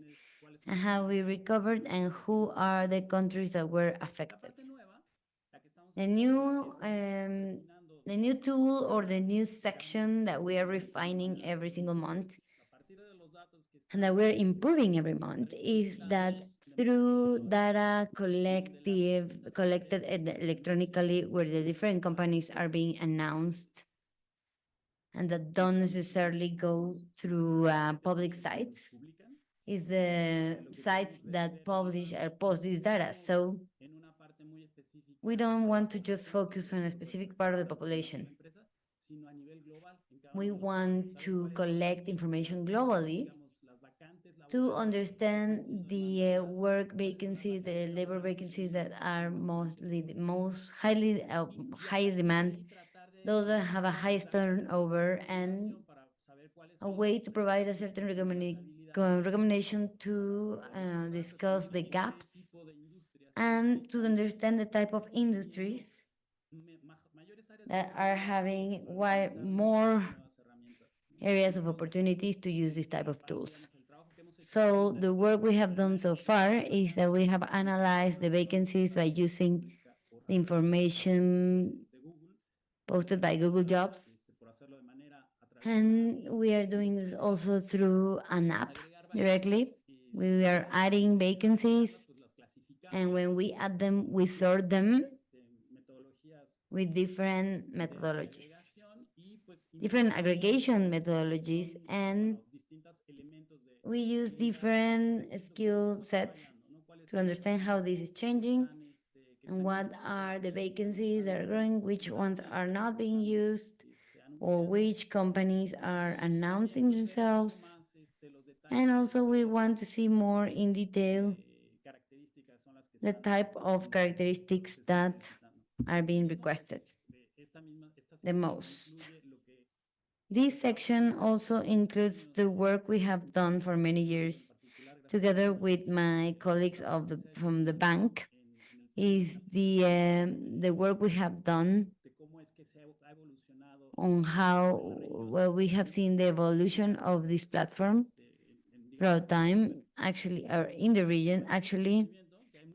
Speaker 3: and how we recovered and who are the countries that were affected. The new the new tool or the new section that we are refining every single month and that we're improving every month is that through data collected electronically where the different companies are being announced and that don't necessarily go through public sites is the sites that publish or post this data. So we don't want to just focus on a specific part of the population. We want to collect information globally to understand the work vacancies, the labor vacancies that are mostly the most highest demand, those that have a highest turnover, and a way to provide a certain recommendation to discuss the gaps and to understand the type of industries that are having more areas of opportunities to use this type of tools. So the work we have done so far is that we have analyzed the vacancies by using the information posted by Google Jobs. And we are doing this also through an app directly. We are adding vacancies, and when we add them, we sort them with different methodologies, different aggregation methodologies, and we use different skill sets to understand how this is changing and what are the vacancies that are growing, which ones are not being used, or which companies are announcing themselves. And also we want to see more in detail the type of characteristics that are being requested the most. This section also includes the work we have done for many years together with my colleagues from the bank, is the work we have done on how well we have seen the evolution of this platform throughout time, actually, or in the region. Actually,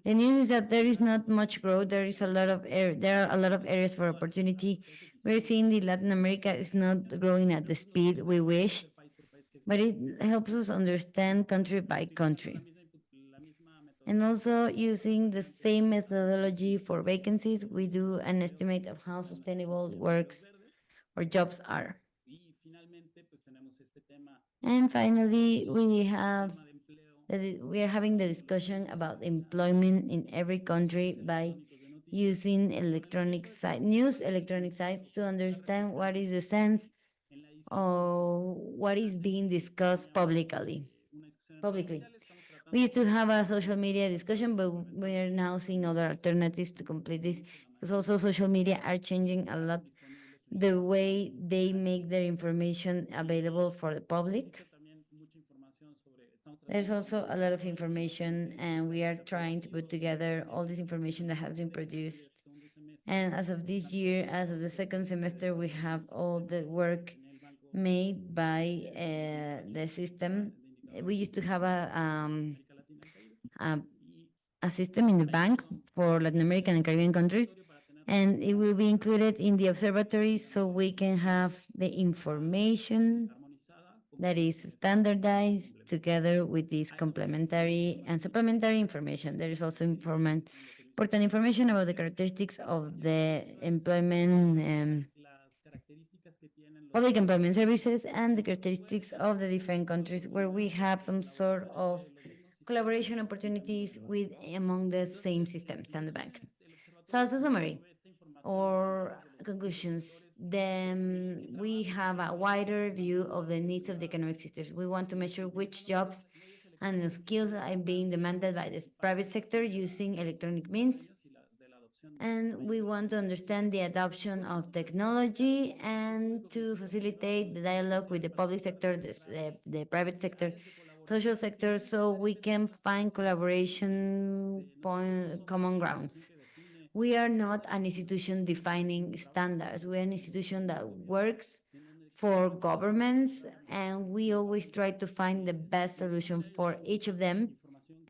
Speaker 3: the news is that there is not much growth. There is a lot of there are a lot of areas for opportunity. We're seeing that Latin America is not growing at the speed we wished, but it helps us understand country by country. And also using the same methodology for vacancies, we do an estimate of how sustainable works or jobs are. And finally, we are having the discussion about employment in every country by using electronic sites to understand what is the sense of what is being discussed publicly. We used to have a social media discussion, but we are now seeing other alternatives to complete this because also social media are changing a lot the way they make their information available for the public. There's also a lot of information, and we are trying to put together all this information that has been produced. And as of this year, as of the second semester, we have all the work made by the system. We used to have a system in the bank for Latin American and Caribbean countries, and it will be included in the observatory so we can have the information that is standardized together with this complementary and supplementary information. There is also important information about the characteristics of the employment, public employment services, and the characteristics of the different countries where we have some sort of collaboration opportunities with among the same systems and the bank. So as a summary or conclusions, then we have a wider view of the needs of the economic systems. We want to measure which jobs and the skills are being demanded by the private sector using electronic means. And we want to understand the adoption of technology and to facilitate the dialogue with the public sector, the private sector, social sector, so we can find collaboration common grounds. We are not an institution defining standards. We are an institution that works for governments, and we always try to find the best solution for each of them.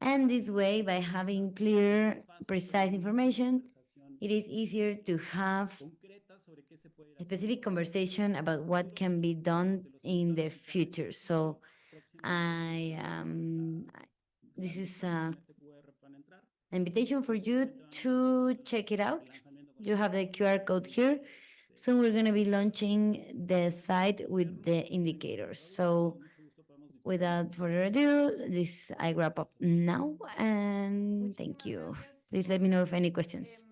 Speaker 3: And this way, by having clear, precise information, it is easier to have a specific conversation about what can be done in the future. So this is an invitation for you to check it out. You have the QR code here. Soon we're going to be launching the site with the indicators. So without further ado, this I wrap up now, and thank you. Please let me know if any questions.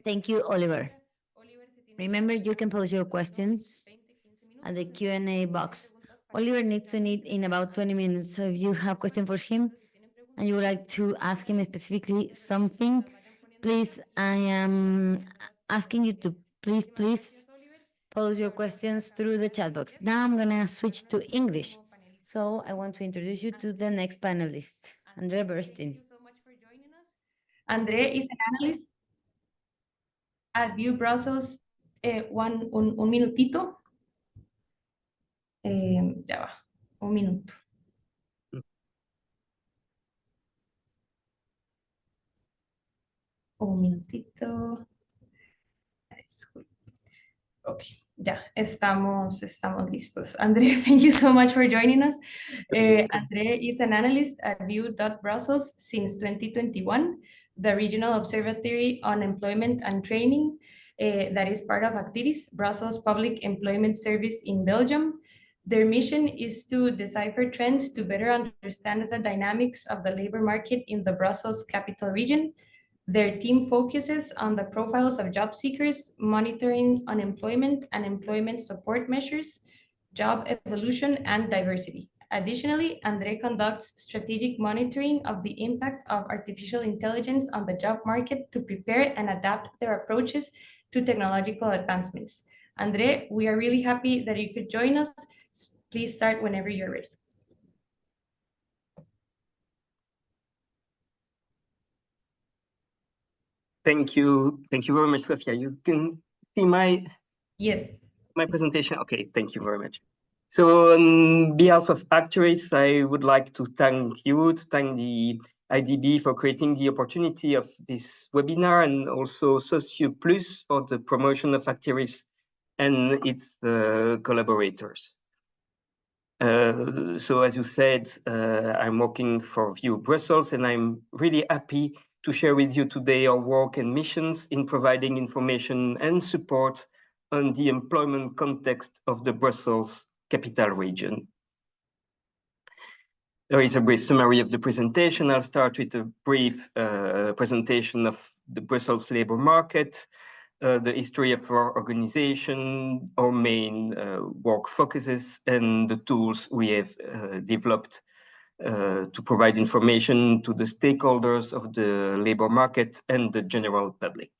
Speaker 3: Thank you, Oliver. Remember, you can post your questions at the Q&A box. Oliver needs to need in about 20 minutes. So if you have questions for him and you would like to ask him specifically something, please, I am asking you to please pose your questions through the chat box. Now I'm gonna switch to English. So I want to introduce you to the next panelist, Andre Burstein.
Speaker 2: Thank you so much for joining us. Andre is an analyst at View Brussels. Un minutito. Ya va, un minuto. Un minutito. Okay, ya, estamos listos. Andre, thank you so much for joining us. Andre is an analyst at View.Brussels since 2021, the Regional Observatory on Employment and Training that is part of Actiris, Brussels Public Employment Service in Belgium. Their mission is to decipher trends to better understand the dynamics of the labor market in the Brussels capital region. Their team focuses on the profiles of job seekers, monitoring unemployment and employment support measures, job evolution, and diversity. Additionally, Andre conducts strategic monitoring of the impact of artificial intelligence on the job market to prepare and adapt their approaches to technological advancements. Andre, we are really happy that you could join us. Please start whenever you're ready.
Speaker 4: Thank you very much, Sofia. You can see my presentation. Okay, thank you very much. So on behalf of Actiris, I would like to thank the IDB for creating the opportunity of this webinar, and also Socio Plus for the promotion of Actiris and its collaborators. So as you said, I'm working for View Brussels, and I'm really happy to share with you today our work and missions in providing information and support on the employment context of the Brussels capital region. There is a brief summary of the presentation. I'll start with a brief presentation of the Brussels labor market, the history of our organization, our main work focuses, and the tools we have developed to provide information to the stakeholders of the labor market and the general public.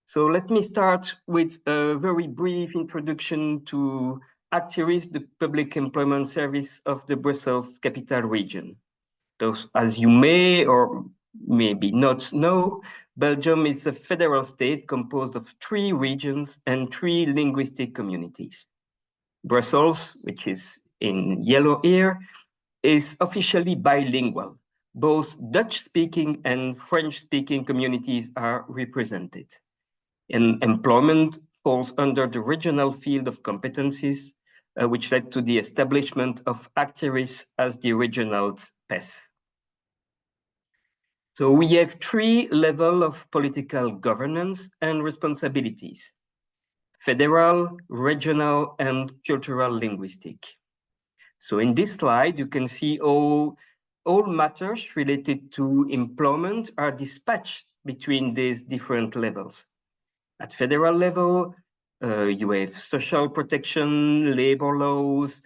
Speaker 4: So let me start with a very brief introduction to Actiris, the public employment service of the Brussels capital region. As you may or maybe not know, Belgium is a federal state composed of 3 regions and 3 linguistic communities. Brussels, which is in yellow here, is officially bilingual. Both Dutch-speaking and French-speaking communities are represented. And employment falls under the regional field of competencies, which led to the establishment of Actiris as the regional PES. So we have 3 levels of political governance and responsibilities: federal, regional, and cultural linguistic. So in this slide, you can see all matters related to employment are dispatched between these different levels. At federal level, you have social protection, labor laws,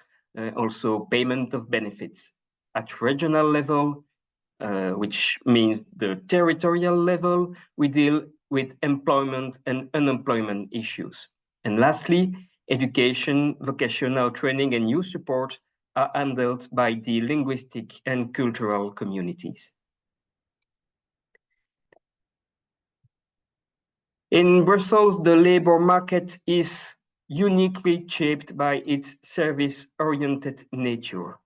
Speaker 4: also payment of benefits. At regional level, which means the territorial level, we deal with employment and unemployment issues. And lastly, education, vocational training, and youth support are handled by the linguistic and cultural communities. In Brussels, the labor market is uniquely shaped by its service-oriented nature.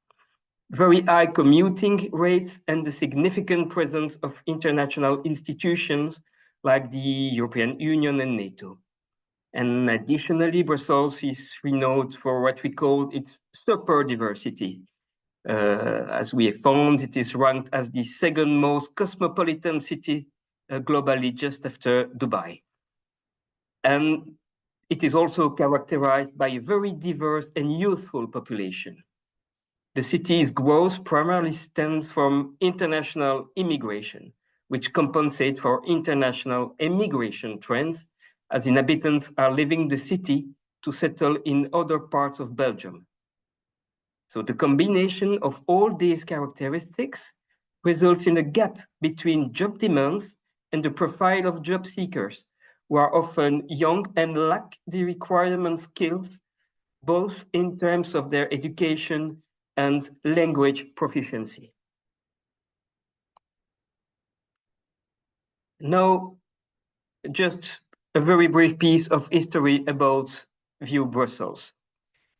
Speaker 4: very high commuting rates, and the significant presence of international institutions like the European Union and NATO. And additionally, Brussels is renowned for what we call its super diversity. As we have found, it is ranked as the second most cosmopolitan city globally, just after Dubai. And it is also characterized by a very diverse and youthful population. The city's growth primarily stems from international immigration, which compensate for international emigration trends, as inhabitants are leaving the city to settle in other parts of Belgium. So the combination of all these characteristics results in a gap between job demands and the profile of job seekers, who are often young and lack the requirement skills, both in terms of their education and language proficiency. Now, just a very brief piece of history about VIEW Brussels.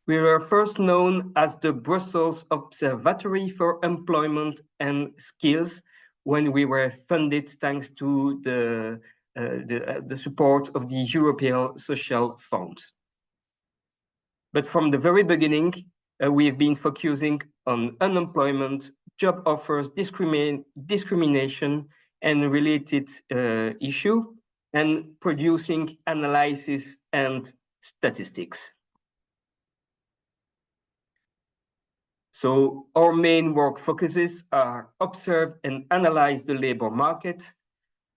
Speaker 4: We were first known as the Brussels Observatory for Employment and Skills when we were funded thanks to the support of the European Social Fund. But from the very beginning, we have been focusing on unemployment, job offers, discrimination, and related issue, and producing analysis and statistics. So our main work focuses are observe and analyze the labor market,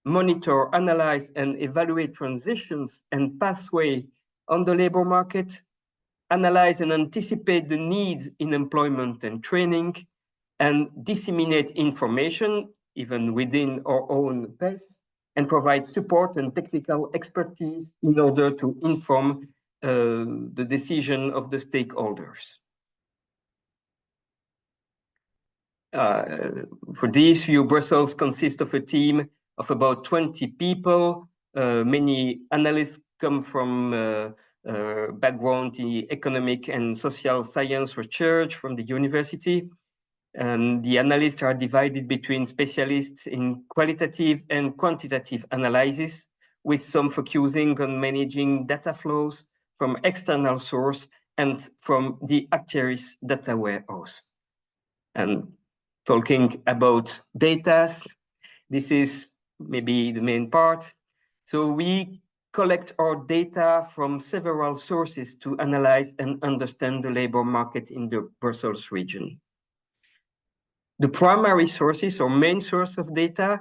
Speaker 4: monitor, analyze, and evaluate transitions and pathway on the labor market, analyze and anticipate the needs in employment and training, and disseminate information, even within our own pace, and provide support and technical expertise in order to inform the decision of the stakeholders. For this, VIEW Brussels consists of a team of about 20 people. Many analysts come from background in economic and social science research from the university. And the analysts are divided between specialists in qualitative and quantitative analysis, with some focusing on managing data flows from external source and from the Acteris data warehouse. And talking about data, this is maybe the main part. So we collect our data from several sources to analyze and understand the labor market in the Brussels region. The primary sources or main source of data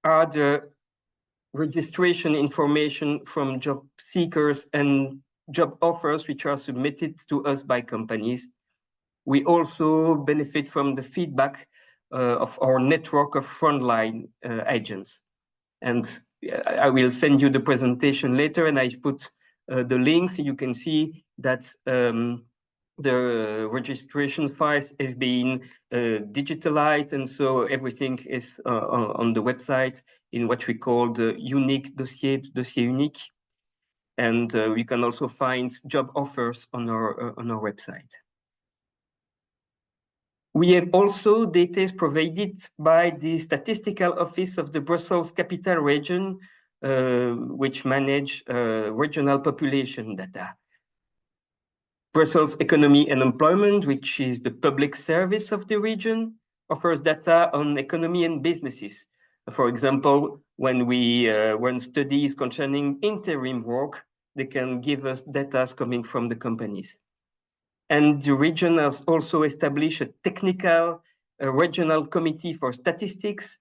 Speaker 4: are the registration information from job seekers and job offers which are submitted to us by companies. We also benefit from the feedback of our network of frontline agents. And I will send you the presentation later, and I put the links. You can see that the registration files have been digitalized, and so everything is on the website in what we call the unique dossier unique. And we can also find job offers on our website. We have also data provided by the Statistical Office of the Brussels Capital Region, which manage regional population data. Brussels Economy and Employment, which is the public service of the region, offers data on economy and businesses. For example, when we run studies concerning interim work, they can give us data coming from the companies. And the region has also established a technical regional committee for statistics,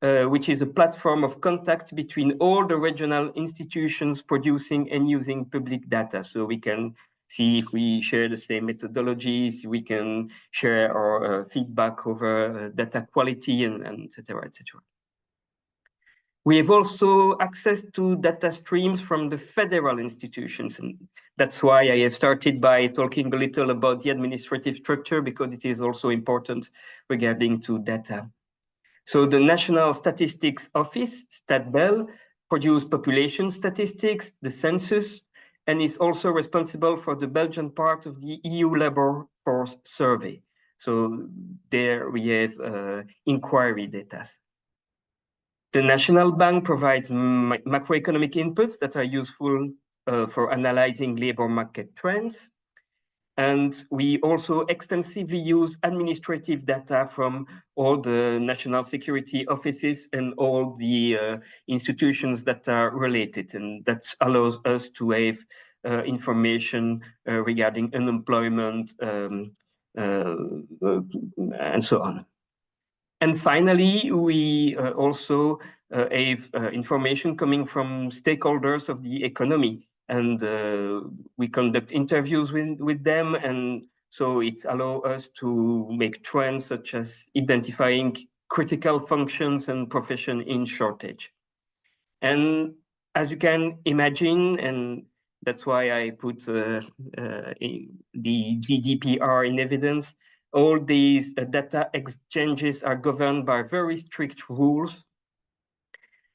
Speaker 4: which is a platform of contact between all the regional institutions producing and using public data. So we can see if we share the same methodologies, we can share our feedback over data quality, and et cetera, et cetera. We have also access to data streams from the federal institutions. And that's why I have started by talking a little about the administrative structure, because it is also important regarding to data. So the National Statistics Office, StatBel, produces population statistics, the census, and is also responsible for the Belgian part of the EU Labour Force Survey. So there we have inquiry data. The National Bank provides macroeconomic inputs that are useful for analyzing labor market trends. And we also extensively use administrative data from all the national security offices and all the institutions that are related. And that allows us to have information regarding unemployment and so on. And finally, we also have information coming from stakeholders of the economy, and we conduct interviews with them, and so it allows us to make trends such as identifying critical functions and profession in shortage. And as you can imagine, and that's why I put the GDPR in evidence, all these data exchanges are governed by very strict rules.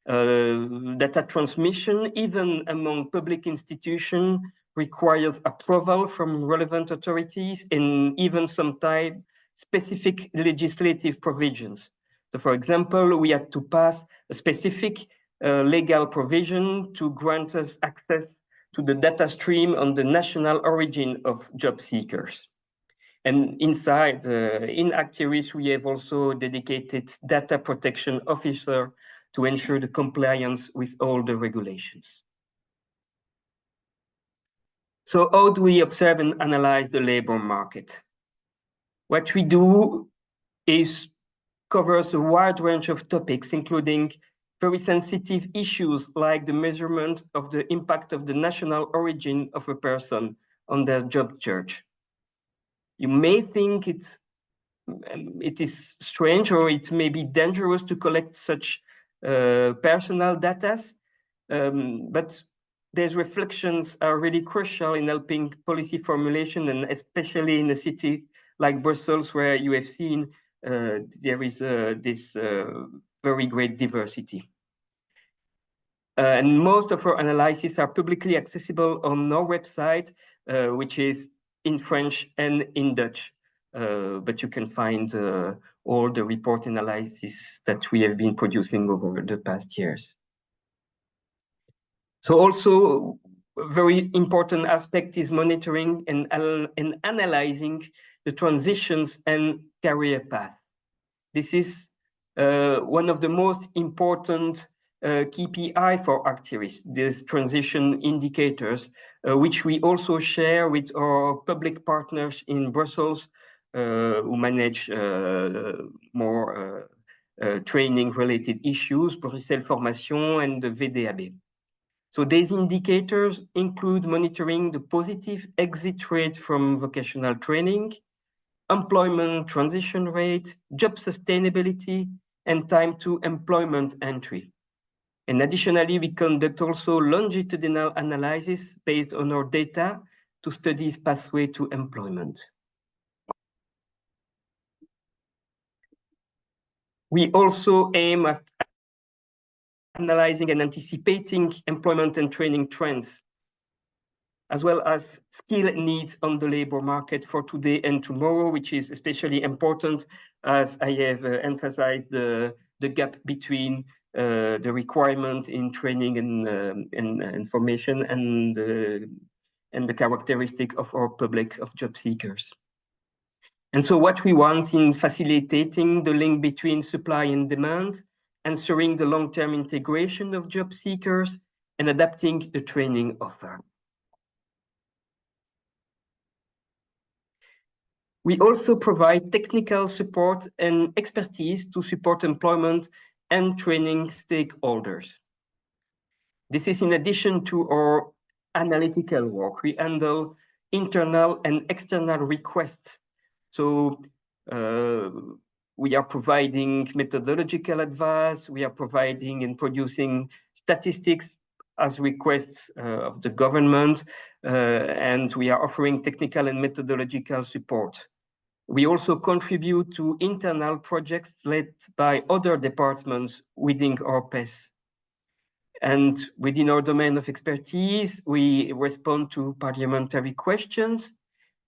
Speaker 4: Data transmission, even among public institutions, requires approval from relevant authorities and even sometimes specific legislative provisions. So for example, we had to pass a specific legal provision to grant us access to the data stream on the national origin of job seekers. And inside, in Actiris, we have also dedicated data protection officer to ensure the compliance with all the regulations. So how do we observe and analyze the labor market? What we do is covers a wide range of topics, including very sensitive issues like the measurement of the impact of the national origin of a person on their job search. You may think it is strange or it may be dangerous to collect such personal data, but these reflections are really crucial in helping policy formulation, and especially in a city like Brussels, where you have seen there is this very great diversity. And most of our analyses are publicly accessible on our website, which is in French and in Dutch, but you can find all the report analysis that we have been producing over the past years. So also a very important aspect is monitoring and analyzing the transitions and career path. This is one of the most important KPI for Actiris, these transition indicators, which we also share with our public partners in Brussels, who manage more training-related issues, Bruxelles Formation and the VDAB. So these indicators include monitoring the positive exit rate from vocational training, employment transition rate, job sustainability, and time to employment entry. And additionally, we conduct also longitudinal analysis based on our data to study this pathway to employment. We also aim at analyzing and anticipating employment and training trends, as well as skill needs on the labor market for today and tomorrow, which is especially important as I have emphasized the gap between the requirement in training and formation and the characteristic of our public of job seekers. And so what we want in facilitating the link between supply and demand, ensuring the long-term integration of job seekers, and adapting the training offer. We also provide technical support and expertise to support employment and training stakeholders. This is in addition to our analytical work. We handle internal and external requests. So we are providing methodological advice, we are providing and producing statistics as requests of the government, and we are offering technical and methodological support. We also contribute to internal projects led by other departments within our PES. And within our domain of expertise, we respond to parliamentary questions,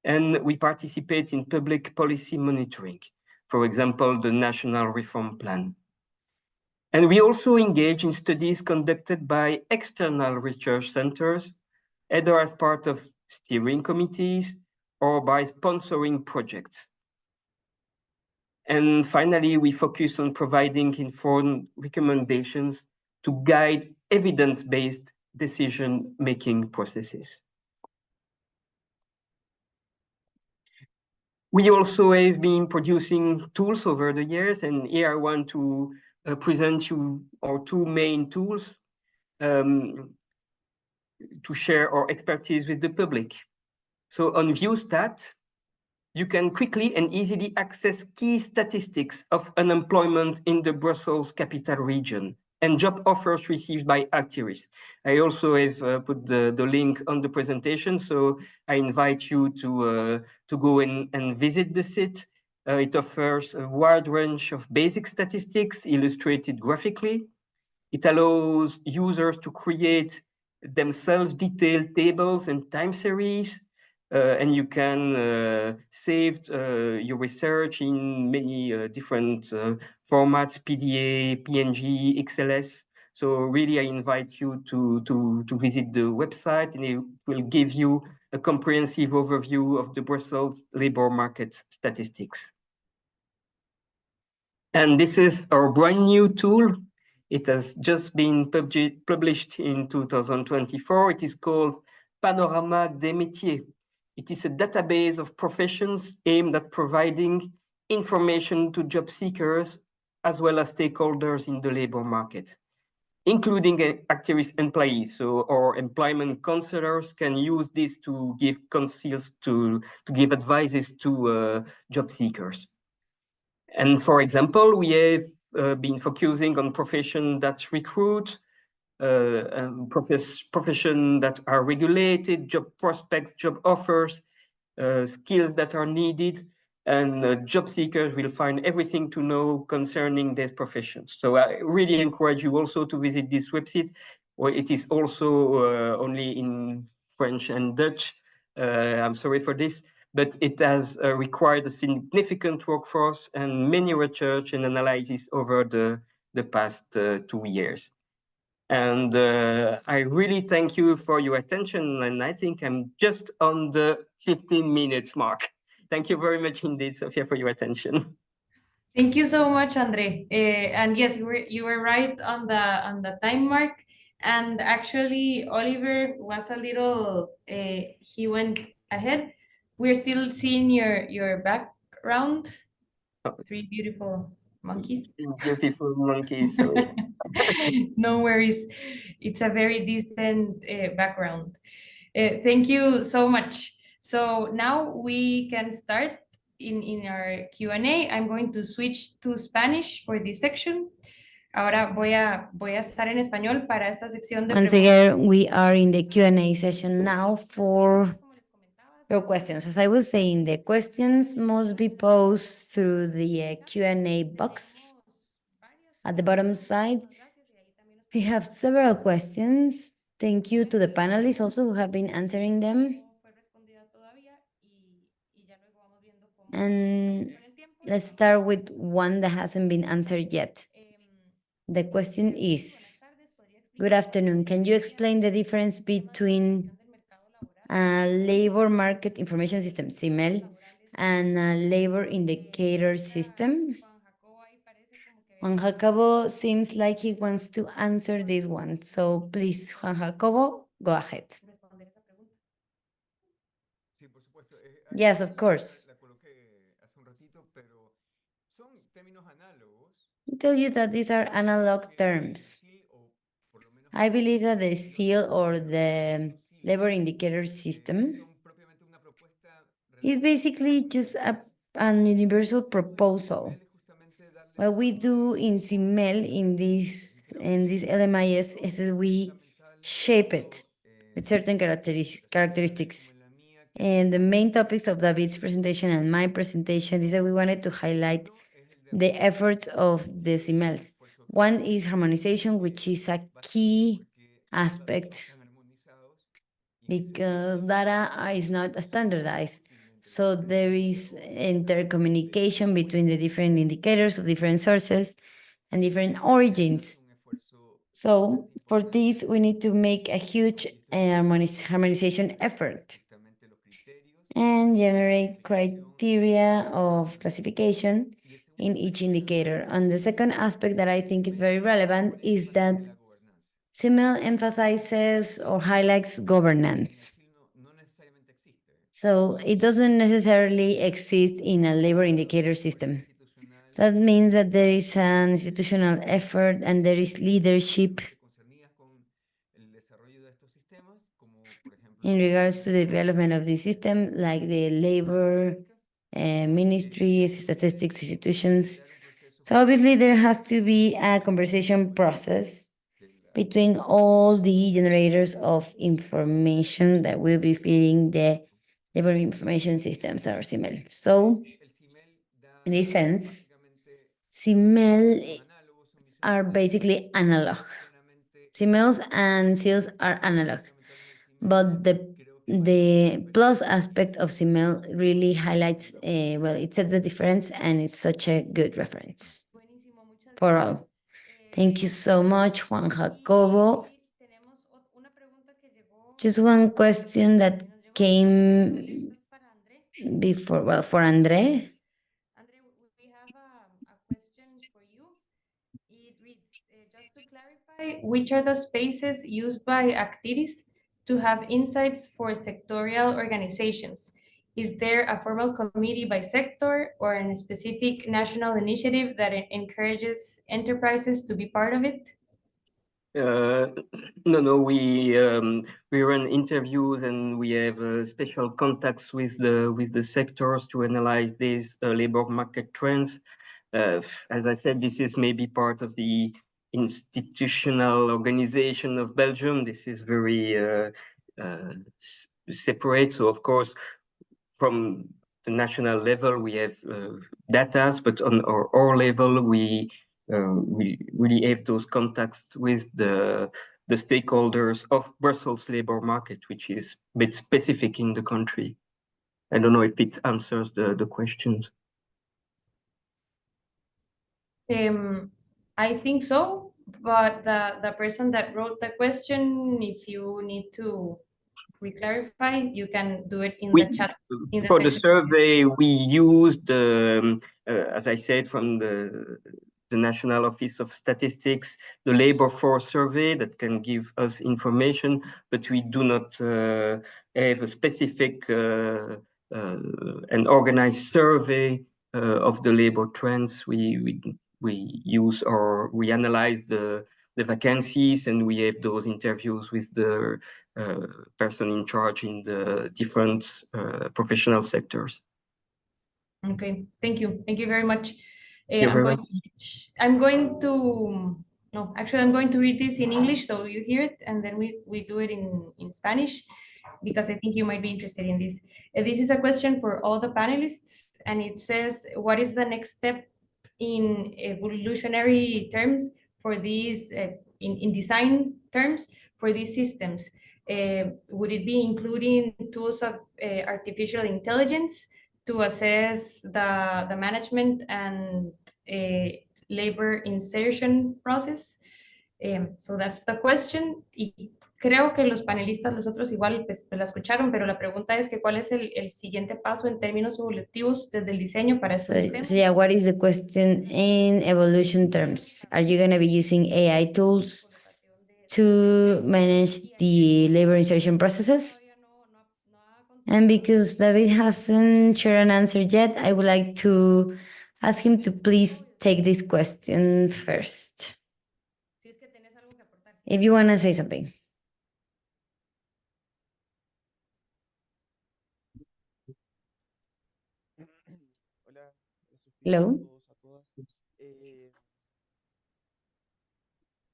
Speaker 4: and we participate in public policy monitoring, for example, the National Reform Plan. And we also engage in studies conducted by external research centers, either as part of steering committees or by sponsoring projects. And finally, we focus on providing informed recommendations to guide evidence-based decision-making processes. We also have been producing tools over the years, and here I want to present you our two main tools to share our expertise with the public. So on ViewStat, you can quickly and easily access key statistics of unemployment in the Brussels capital region and job offers received by Actiris. I also have put the link on the presentation, so I invite you to go and visit the site. It offers a wide range of basic statistics illustrated graphically. It allows users to create themselves detailed tables and time series, and you can save your research in many different formats, PDA, PNG, XLS. So really, I invite you to visit the website, and it will give you a comprehensive overview of the Brussels labor market statistics. And this is our brand new tool. It has just been published in 2024. It is called Panorama des Métiers. It is a database of professions aimed at providing information to job seekers as well as stakeholders in the labor market, including Actiris employees. So our employment counselors can use this to give counsels, to give advices to job seekers. And for example, we have been focusing on professions that recruit, professions that are regulated, job prospects, job offers, skills that are needed, and job seekers will find everything to know concerning these professions. So I really encourage you also to visit this website, where it is also only in French and Dutch. I'm sorry for this, but it has required a significant workforce and many research and analysis over the past 2 years. And I really thank you for your attention. And I think I'm just on the 15 minutes mark. Thank you very much indeed, Sophia, for your attention.
Speaker 5: Thank you so much, Andre. And yes, you were right on the time mark. And actually, Oliver was a little, he went ahead. We're still seeing your background. 3 beautiful monkeys.
Speaker 4: Beautiful monkeys. Sorry.
Speaker 5: No worries. It's a very decent background. Thank you so much. So now we can start in our Q&A. I'm going to switch to Spanish for this section. Ahora voy a estar en español para esta sección de
Speaker 3: Once again, we are in the Q&A session now for your questions. As I was saying, the questions must be posed through the Q&A box at the bottom side. We have several questions. Thank you to the panelists also who have been answering them. And let's start with one that hasn't been answered yet. The question is, good afternoon. Can you explain the difference between a labor market information system, CIMEL, and a labor indicator system? Juan Jacobo seems like he wants to answer this one. So please, Juan Jacobo, go ahead. Yes, of course. I tell you that these are analog terms. I believe that the SEAL or the labor indicator system is basically just an universal proposal. What we do in CIMEL, in this LMIS, is we shape it with certain characteristics. And the main topics of David's presentation and my presentation is that we wanted to highlight the efforts of the CIMELs. One is harmonization, which is a key aspect because data is not standardized. So there is intercommunication between the different indicators of different sources and different origins. So for this, we need to make a huge harmonization effort and generate criteria of classification in each indicator. And the second aspect that I think is very relevant is that CIMEL emphasizes or highlights governance. So it doesn't necessarily exist in a labor indicator system. That means that there is an institutional effort and there is leadership in regards to the development of the system, like the labor ministries, statistics institutions. So obviously there has to be a conversation process between all the generators of information that will be feeding the labor information systems or CIMEL. So in this sense, CIMEL are basically analog. CIMELs and SEALs are analog, but the plus aspect of CIMEL really highlights, well, it sets the difference and it's such a good reference
Speaker 5: Buenísimo, muchas
Speaker 3: for
Speaker 5: gracias.
Speaker 3: all. Thank you so much, Juan Jacobo.
Speaker 5: Y tenemos una pregunta que llegó,
Speaker 3: Just one question that
Speaker 5: nos llegó.
Speaker 3: came
Speaker 5: Esta es para André.
Speaker 3: before, well, for Andre.
Speaker 5: Andre, we have a question for you. It reads, just to clarify, which are the spaces used by Actiris to have insights for sectorial organizations? Is there a formal committee by sector or a specific national initiative that encourages enterprises to be part of it?
Speaker 4: No, we run interviews and we have special contacts with the sectors to analyze these labor market trends. As I said, this is maybe part of the institutional organization of Belgium. This is very separate. So of course, from the national level, we have data, but on our level, we really have those contacts with the stakeholders of Brussels labor market, which is a bit specific in the country. I don't know if it answers the questions.
Speaker 5: I think so, but the person that wrote the question, if you need to re-clarify, you can do it in the chat.
Speaker 4: For the survey, we used, as I said, from the National Office of Statistics, the labor force survey that can give us information, but we do not have a specific and organized survey of the labor trends. We use or we analyze the vacancies, and we have those interviews with the person in charge in the different professional sectors.
Speaker 5: Okay, thank you. Thank you very much.
Speaker 4: I'm
Speaker 5: going to read this in English so you hear it, and then we do it in Spanish, because I think you might be interested in this. This is a question for all the panelists, and it says, what is the next step in evolutionary terms for these, in design terms for these systems? Would it be including tools of artificial intelligence to assess the management and labor insertion process? So that's the question. Y creo que los panelistas, los otros igual pues, la escucharon, pero la pregunta es que cuál es el siguiente paso en términos evolutivos desde el diseño para estos sistemas.
Speaker 3: So yeah, what is the question in evolution terms? Are you going to be using AI tools to manage the labor insertion processes? And because David hasn't shared an answer yet, I would like to ask him to please take this question first. If you want to say something. Hello.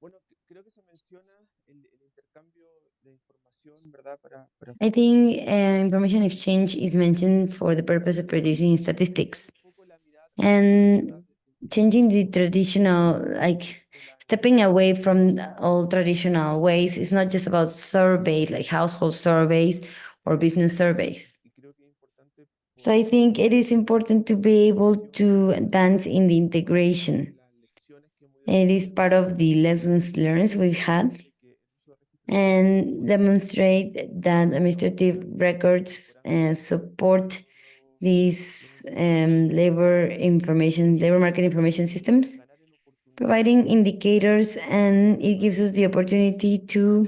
Speaker 1: Bueno, creo que se menciona el intercambio de información, ¿verdad?
Speaker 3: I think information exchange is mentioned for the purpose of producing statistics and changing the traditional, like stepping away from all traditional ways. It's not just about surveys, like household surveys or business surveys. So I think it is important to be able to advance in the integration. It is part of the lessons learned we've had and demonstrate that administrative records support these labor market information systems, providing indicators, and it gives us the opportunity to,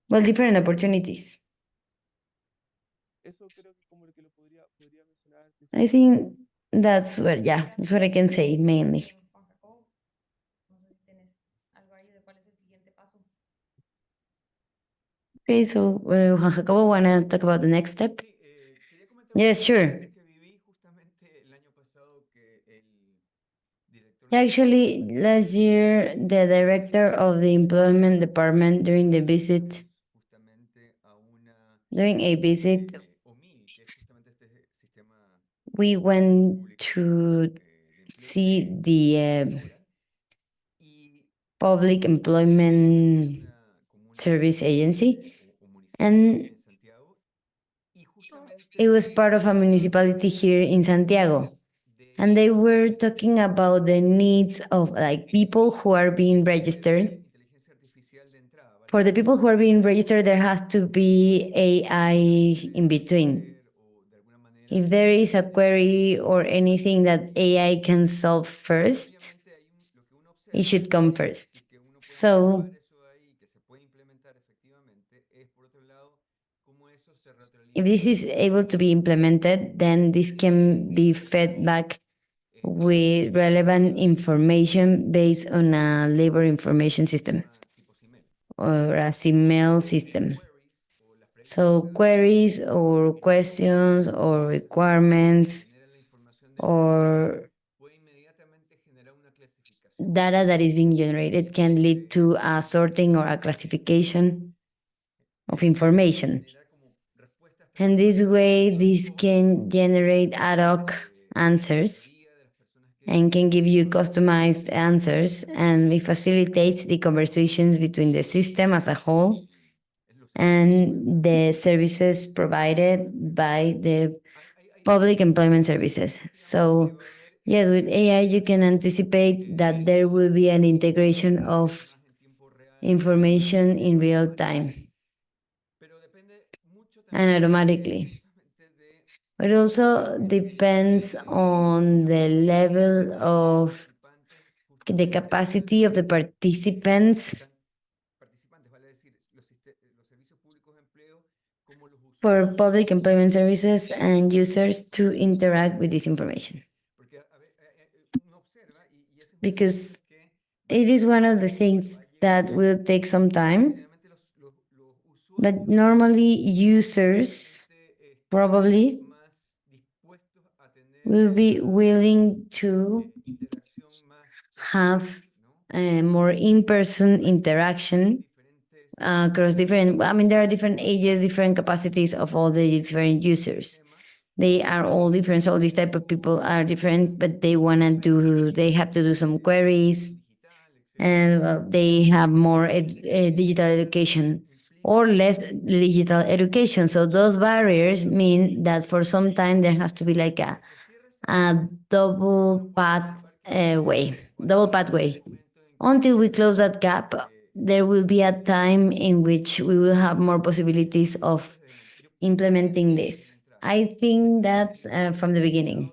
Speaker 3: well, different opportunities. I think that's what I can say mainly.
Speaker 5: Juan Jacobo, no sé si tienes algo ahí de cuál es el siguiente paso.
Speaker 3: Okay, so Juan Jacobo, wanna talk about the next step? Yes, sure. Yeah, actually, last year, the director of the employment department during a visit, we went to see the public employment service agency, and it was part of a municipality here in Santiago. And they were talking about the needs of like people who are being registered. For the people who are being registered, there has to be AI in between. If there is a query or anything that AI can solve first, it should come first. So if this is able to be implemented, then this can be fed back with relevant information based on a labor information system or a CML system. So queries or questions or requirements or data that is being generated can lead to a sorting or a classification of information. And this way, this can generate ad hoc answers and can give you customized answers, and it facilitates the conversations between the system as a whole and the services provided by the public employment services. So yes, with AI, you can anticipate that there will be an integration of information in real time and automatically. But it also depends on the level of the capacity of the participants for public employment services and users to interact with this information. Because it is one of the things that will take some time, but normally users probably will be willing to have a more in-person interaction across different, I mean, there are different ages, different capacities of all the different users. They are all different. So all these type of people are different, but they have to do some queries, and they have more digital education or less digital education. So those barriers mean that for some time there has to be like a double pathway. Until we close that gap, there will be a time in which we will have more possibilities of implementing this. I think that's from the beginning.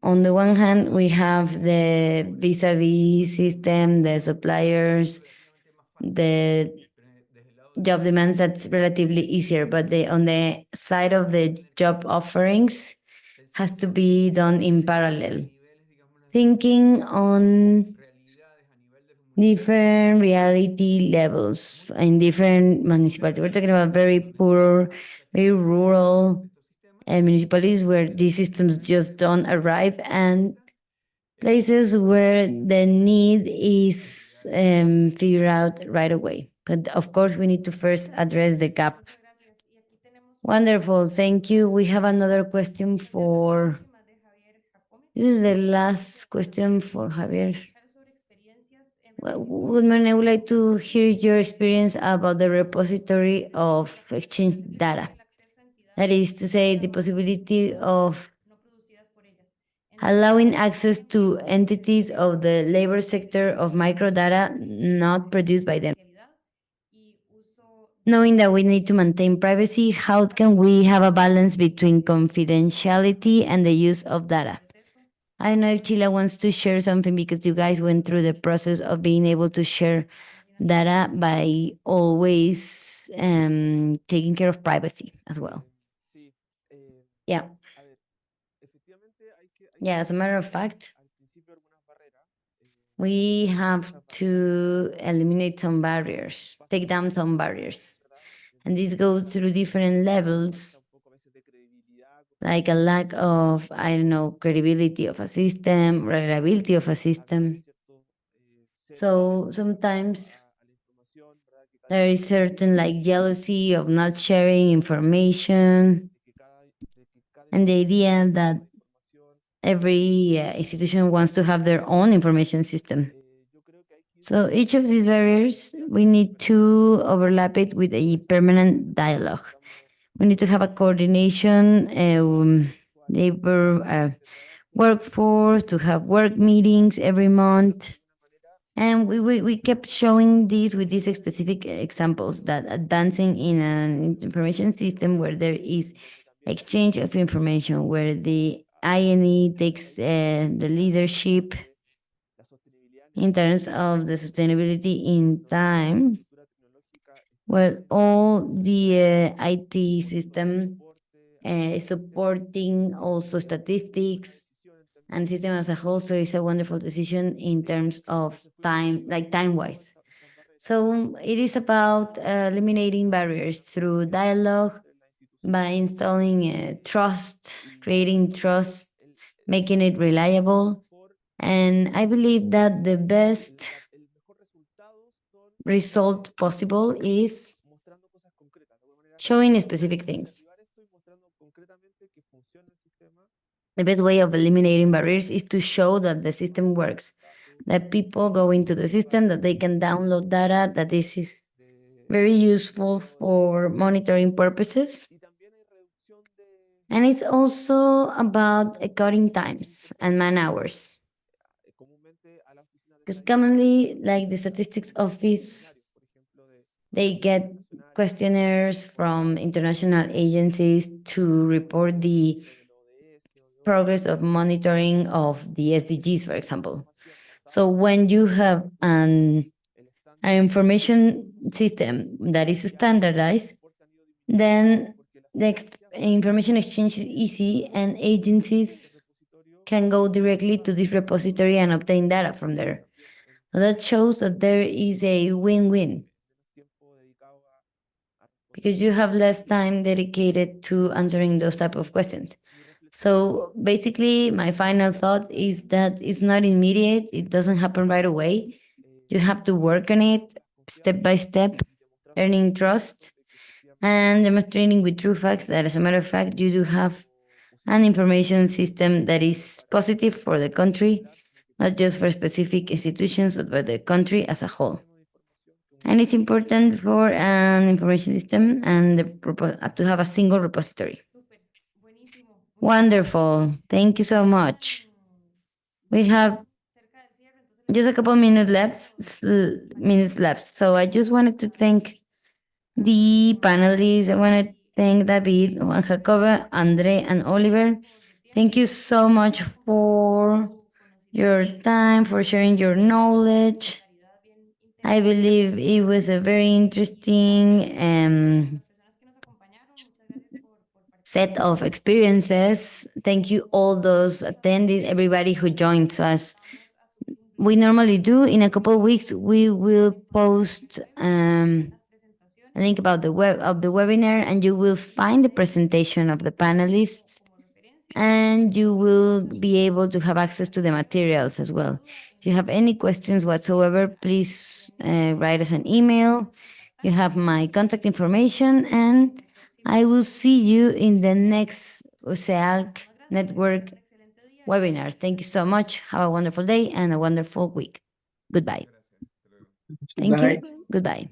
Speaker 3: On the one hand, we have the vis-a-vis system, the suppliers, the job demands that's relatively easier, but on the side of the job offerings has to be done in parallel. Thinking on different reality levels in different municipalities. We're talking about very poor, very rural municipalities where these systems just don't arrive, and places where the need is figured out right away. But of course, we need to first address the gap.
Speaker 5: Muchas gracias. Y aquí tenemos
Speaker 3: Wonderful, thank you. We have another question for,
Speaker 5: última de Javier Jacome.
Speaker 3: this is the last question for Javier.
Speaker 5: Escuchar sobre experiencias en
Speaker 3: Well,
Speaker 5: relación con
Speaker 3: Goodman, I would like to hear your experience about the repository of Exchange data.
Speaker 5: el acceso a entidades
Speaker 3: That is to say, the possibility of allowing access to entities of the labor sector of microdata not produced by them. Knowing that we need to maintain privacy, how can we have a balance between confidentiality and the use of data? I don't know if Chila wants to share something because you guys went through the process of being able to share data by always taking care of privacy as well.
Speaker 1: Sí,
Speaker 3: Yeah.
Speaker 1: a ver, efectivamente
Speaker 3: Yeah, as a matter of fact,
Speaker 1: al principio algunas barreras.
Speaker 3: we have to eliminate some barriers, take down some barriers. And this goes through different levels, like a lack of, I don't know, credibility of a system, reliability of a system. So sometimes there is certain like jealousy of not sharing information, and the idea that every institution wants to have their own information system. So each of these barriers, we need to overlap it with a permanent dialogue. We need to have a coordination, labor workforce, to have work meetings every month. And we kept showing these with these specific examples that advancing in an information system where there is exchange of information, where the INE takes the leadership in terms of the sustainability in time, well, all the IT system is supporting also statistics and system as a whole. So it's a wonderful decision in terms of time, like time-wise. So it is about eliminating barriers through dialogue, by installing trust, creating trust, making it reliable. And I believe that the best result possible is showing specific things. The best way of eliminating barriers is to show that the system works, that people go into the system, that they can download data, that this is very useful for monitoring purposes. And it's also about cutting times and man hours. Because commonly, like the statistics office, they get questionnaires from international agencies to report the progress of monitoring of the SDGs, for example. So when you have an information system that is standardized, then the information exchange is easy and agencies can go directly to this repository and obtain data from there. So that shows that there is a win-win because you have less time dedicated to answering those type of questions. So basically, my final thought is that it's not immediate. It doesn't happen right away. You have to work on it step by step, earning trust and demonstrating with true facts that, as a matter of fact, you do have an information system that is positive for the country, not just for specific institutions, but for the country as a whole. And it's important for an information system and to have a single repository. Wonderful. Thank you so much. We have just a couple minutes left. So I just wanted to thank the panelists. I want to thank David, Juan Jacobo, Andre, and Oliver. Thank you so much for your time, for sharing your knowledge. I believe it was a very interesting set of experiences. Thank you all those attending, everybody who joined us. We normally do in a couple of weeks. We will post a link about the webinar, and you will find the presentation of the panelists, and you will be able to have access to the materials as well. If you have any questions whatsoever, please write us an email. You have my contact information, and I will see you in the next USEALC Network webinar. Thank you so much. Have a wonderful day and a wonderful week. Goodbye. Thank you. Goodbye.